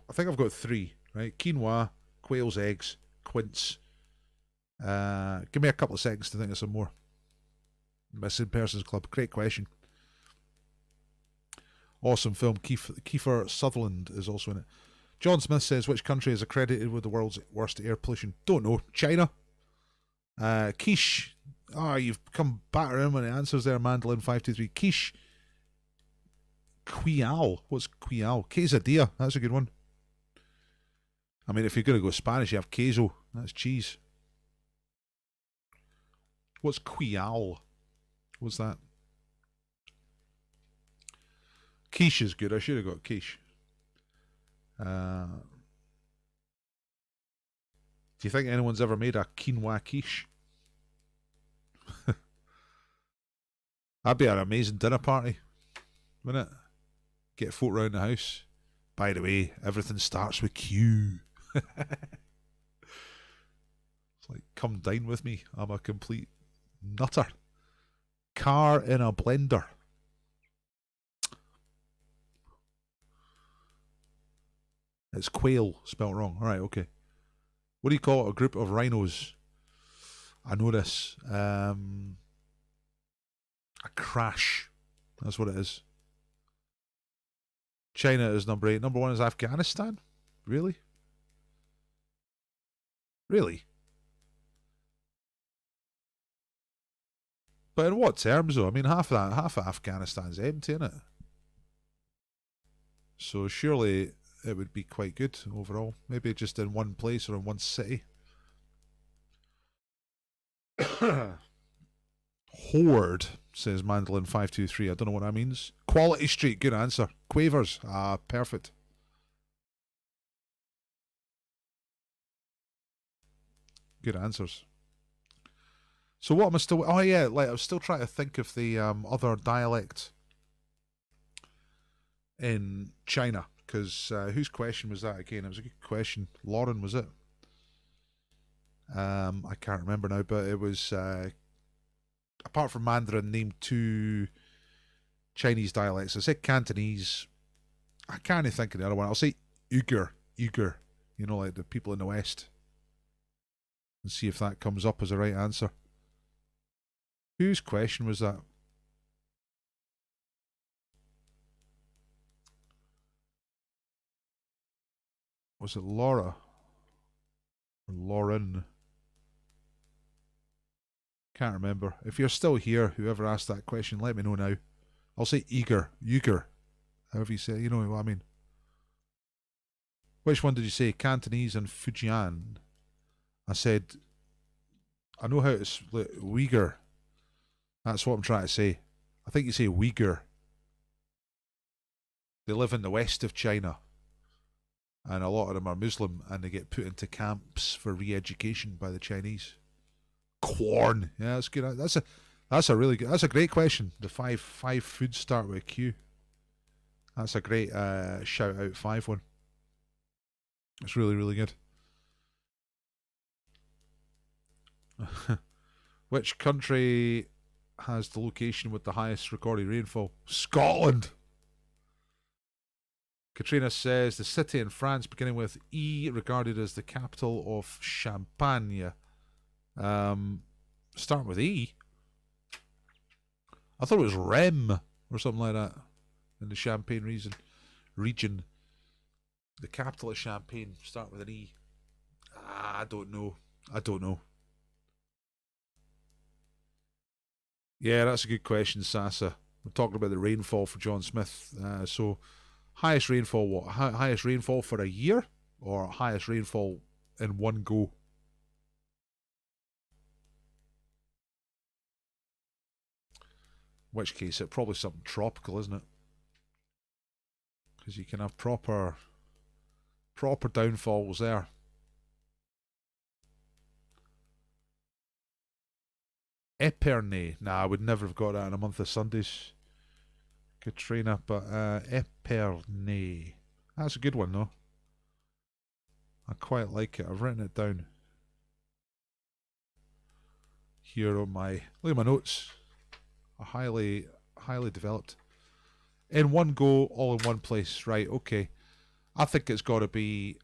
I think I've got 3, right? Quinoa, quail's eggs, quince. Give me a couple of seconds to think of some more. Missing Persons Club. Great question. Awesome film. Kiefer Sutherland is also in it. John Smith says, which country is accredited with the world's worst air pollution? Don't know. China. Quiche. Oh, you've come back around when it answers there, Mandolin 523. Quiche. Quial. What's quial? Quesadilla. That's a good one. I mean, if you're going to go Spanish, you have queso. That's cheese. What's quial? What's that? Quiche is good. I should have got quiche. Do you think anyone's ever made a quinoa quiche? That'd be an amazing dinner party, wouldn't it? Get folk round the house. By the way, everything starts with Q. It's like, come dine with me. I'm a complete nutter. Car in a blender. It's quail, spelt wrong. Alright, okay. What do you call it? A group of rhinos? I know this. A crash. That's what it is. China is number 8. Number 1 is Afghanistan? Really? Really? But in what terms though? I mean, half of Afghanistan's empty, isn't it? So surely it would be quite good overall. Maybe just in one place or in one city. Horde, says Mandolin 523. I don't know what that means. Quality Street, good answer. Quavers, perfect. Good answers. So what am I still... Oh yeah, like I was still trying to think of the other dialect in China. Because whose question was that again? It was a good question. Lauren, was it? I can't remember now, but it was... apart from Mandarin, name 2 Chinese dialects. I said Cantonese. I can't even think of the other one. I'll say Uyghur. Uyghur. You know, like the people in the West. And see if that comes up as a right answer. Whose question was that? Was it Laura? Or Lauren? Can't remember. If you're still here, whoever asked that question, let me know now. I'll say eager, Uyghur. However you say, you know what I mean. Which one did you say? Cantonese and Fujian. I said, I know how to split Uyghur. That's what I'm trying to say. I think you say Uyghur. They live in the west of China. And a lot of them are Muslim and they get put into camps for re-education by the Chinese. Corn. Yeah, that's good. That's a really good. That's a great question. The five foods start with a Q. That's a great shout out 5 one. It's really, really good. Which country has the location with the highest recorded rainfall? Scotland. Katrina says the city in France beginning with E, regarded as the capital of Champagne. Starting with E. I thought it was Rem or something like that in the Champagne region. The capital of Champagne, start with an E. I don't know. Yeah, that's a good question, Sasa. We're talking about the rainfall for John Smith. So, highest rainfall what? Highest rainfall for a year? Or highest rainfall in one go? In which case, it's probably something tropical, isn't it? Because you can have proper downfalls there. Epernay. Nah, I would never have got that in a month of Sundays, Katrina, but Epernay. That's a good one, though. I quite like it. I've written it down here on my... Look at my notes. Highly developed. In one go, all in one place. Right, okay. I think it's got to be...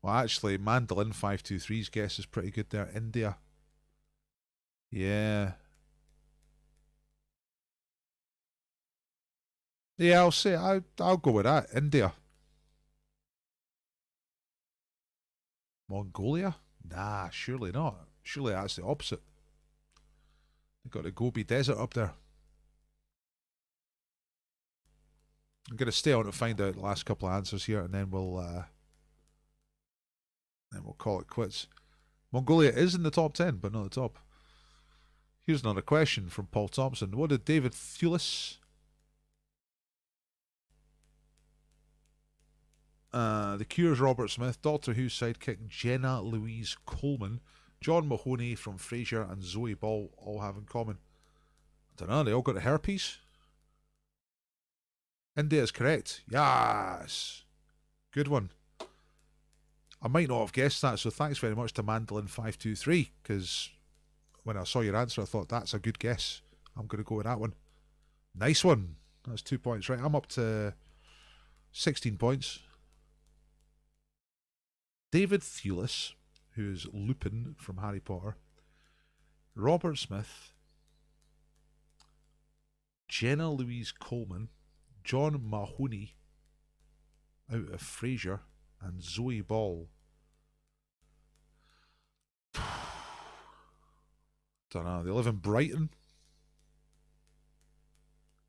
Well, actually, Mandolin 523's guess is pretty good there. India. Yeah. Yeah, I'll say I'll go with that. India. Mongolia? Nah, surely not. Surely that's the opposite. They've got the Gobi Desert up there. I'm going to stay on to find out the last couple of answers here, and then we'll call it quits. Mongolia is in the top 10, but not the top. Here's another question from Paul Thompson. What did David Thewlis, The Cure's Robert Smith, Doctor Who's sidekick Jenna Louise Coleman, John Mahoney from Frasier, and Zoe Ball all have in common? I don't know, they all got herpes? India is correct. Yes. Good one. I might not have guessed that, so thanks very much to Mandolin523, because when I saw your answer, I thought, that's a good guess. I'm going to go with that one. Nice one. That's 2 points. Right, I'm up to 16 points. David Thewlis, who's Lupin from Harry Potter. Robert Smith. Jenna Louise Coleman. John Mahoney out of Frasier, and Zoe Ball. Don't know. They live in Brighton.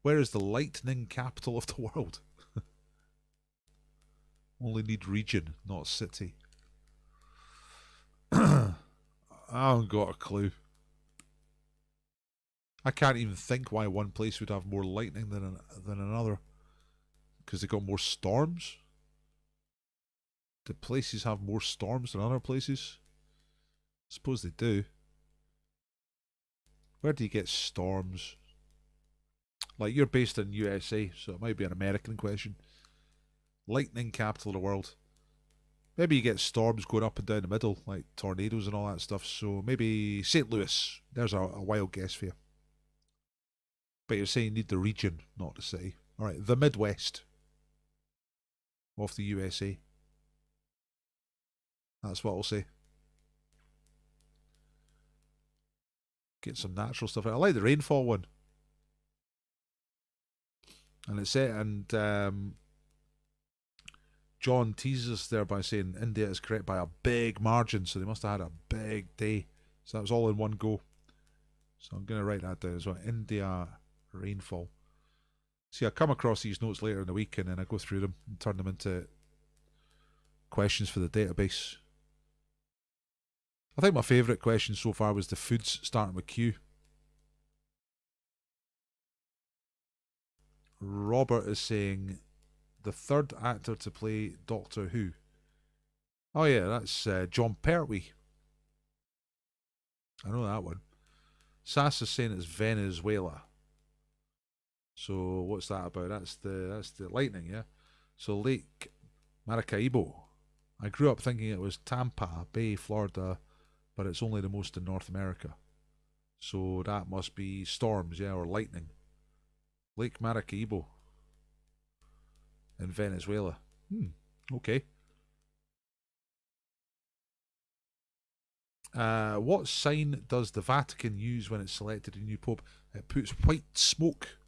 Where is the lightning capital of the world? Only need region, not city. I haven't got a clue. I can't even think why one place would have more lightning than another. Because they got more storms? Do places have more storms than other places? I suppose they do. Where do you get storms? Like, you're based in USA, so it might be an American question. Lightning capital of the world. Maybe you get storms going up and down the middle, like tornadoes and all that stuff, so maybe St. Louis. There's a wild guess for you. But you're saying you need the region, not the city. Alright, the Midwest of the USA. That's what I'll say. Get some natural stuff. I like the rainfall one. And it's it, and John teases us there by saying India is correct by a big margin, so they must have had a big day. So that was all in one go. So I'm going to write that down as well. India rainfall. See, I come across these notes later in the week, and then I go through them and turn them into questions for the database. I think my favourite question so far was the foods starting with Q. Robert is saying the third actor to play Doctor Who. Oh yeah, that's John Pertwee. I know that one. Sass is saying it's Venezuela. So what's that about? That's the lightning, yeah. So Lake Maracaibo. I grew up thinking it was Tampa Bay, Florida, but it's only the most in North America. So that must be storms, yeah, or lightning. Lake Maracaibo in Venezuela. Okay. What sign does the Vatican use when it's selected a new pope? It puts white smoke,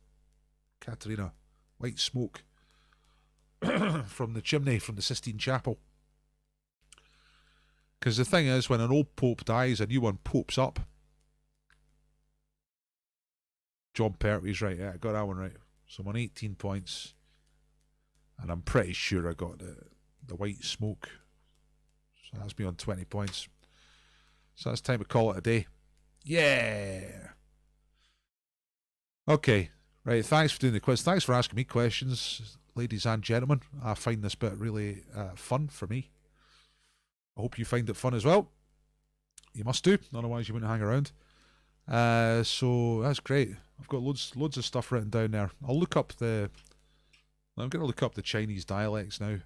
Katerina, white smoke from the chimney from the Sistine Chapel. Because the thing is, when an old pope dies, a new one popes up. John Pertwee's right, yeah, I got that one right. So I'm on 18 points. And I'm pretty sure I got the white smoke. So that's me on 20 points. So that's time to call it a day. Yeah! Okay, right, thanks for doing the quiz. Thanks for asking me questions, ladies and gentlemen. I find this bit really fun for me. I hope you find it fun as well. You must do, otherwise you wouldn't hang around. So that's great. I've got loads of stuff written down there. I'm going to look up the Chinese dialects now.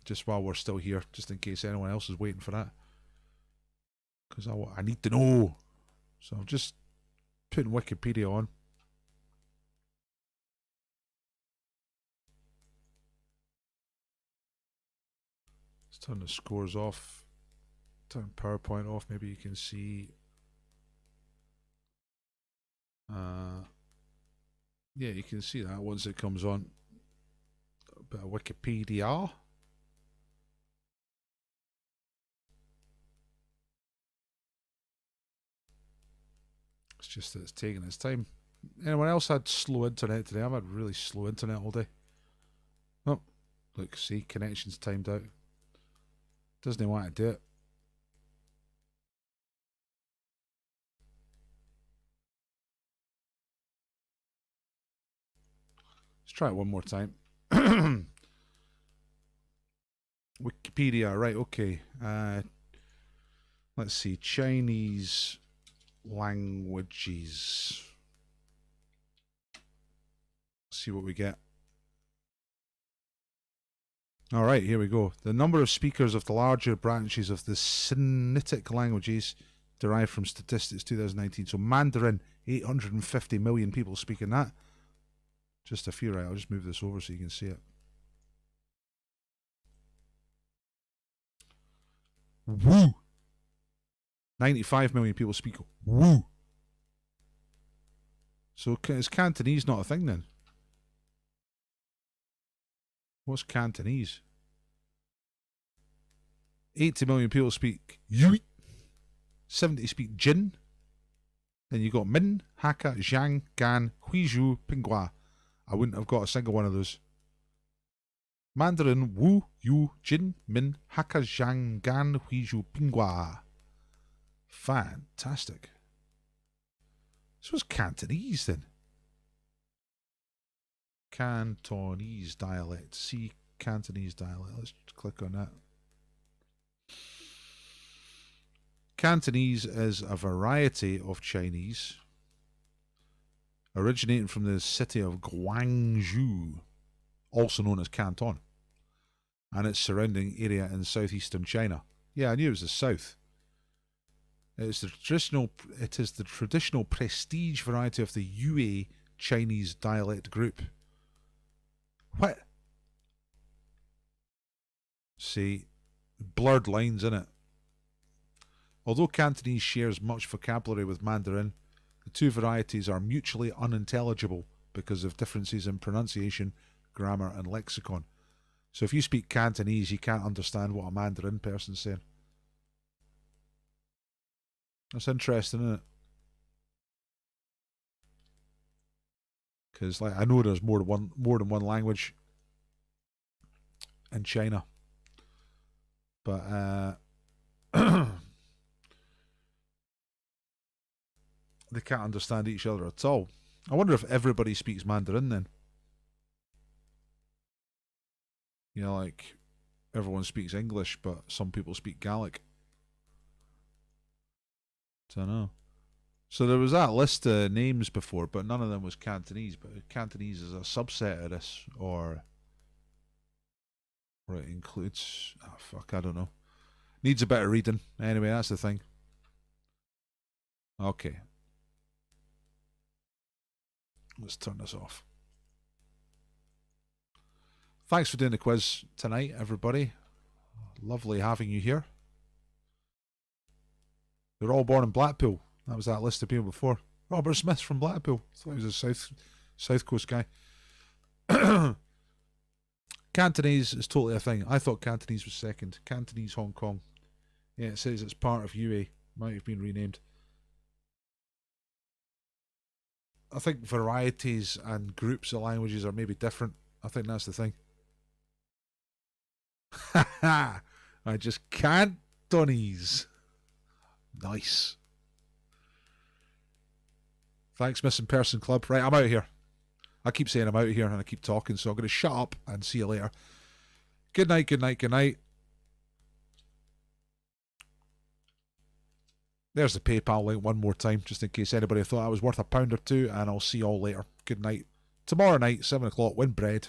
Just while we're still here, just in case anyone else is waiting for that. Because I need to know. So I'm just putting Wikipedia on. Let's turn the scores off. Turn PowerPoint off. Maybe you can see. Yeah, you can see that once it comes on. A bit of Wikipedia. It's just that it's taking its time. Anyone else had slow internet today? I've had really slow internet all day. Oh, look, see, connection's timed out. Doesn't want to do it. Let's try it one more time. Wikipedia, right, okay. Let's see, Chinese languages. Let's see what we get. All right, here we go. The number of speakers of the larger branches of the Sinitic languages derived from statistics 2019. So Mandarin, 850 million people speaking that. Just a few, right? I'll just move this over so you can see it. Woo! 95 million people speak woo. So is Cantonese not a thing then? What's Cantonese? 80 million people speak Yui. 70 speak Jin. Then you got Min, Hakka, Zhang, Gan, Huizhou, Pinghua. I wouldn't have got a single one of those. Mandarin, Wu, Yu, Jin, Min, Hakka, Zhang, Gan, Huizhou, Pinghua. Fantastic. This was Cantonese then. Cantonese dialect. See Cantonese dialect. Let's click on that. Cantonese is a variety of Chinese originating from the city of Guangzhou, also known as Canton, and its surrounding area in southeastern China. Yeah, I knew it was the south. It is the traditional prestige variety of the Yue Chinese dialect group. What? See, blurred lines in it. Although Cantonese shares much vocabulary with Mandarin, the two varieties are mutually unintelligible because of differences in pronunciation, grammar, and lexicon. So if you speak Cantonese, you can't understand what a Mandarin person's saying. That's interesting, isn't it? Because I know there's more than one language in China, but they can't understand each other at all. I wonder if everybody speaks Mandarin then. You know, like everyone speaks English, but some people speak Gaelic. Don't know. So there was that list of names before, but none of them was Cantonese. But Cantonese is a subset of this, or it includes. Oh fuck, I don't know. Needs a bit of reading. Anyway, that's the thing. Okay. Let's turn this off. Thanks for doing the quiz tonight, everybody. Lovely having you here. They're all born in Blackpool. That was that list of people before. Robert Smith from Blackpool. I thought he was a South Coast guy. Cantonese is totally a thing. I thought Cantonese was second. Cantonese Hong Kong. Yeah, it says it's part of UA. Might have been renamed. I think varieties and groups of languages are maybe different. I think that's the thing. I just Cantonese. Nice. Thanks, Missing Person Club. Right, I'm out of here. I keep saying I'm out of here and I keep talking, so I'm going to shut up and see you later. Good night, good night, good night. There's the PayPal link one more time, just in case anybody thought I was worth £1 or £2, and I'll see you all later. Good night. Tomorrow night, 7 o'clock, win bread.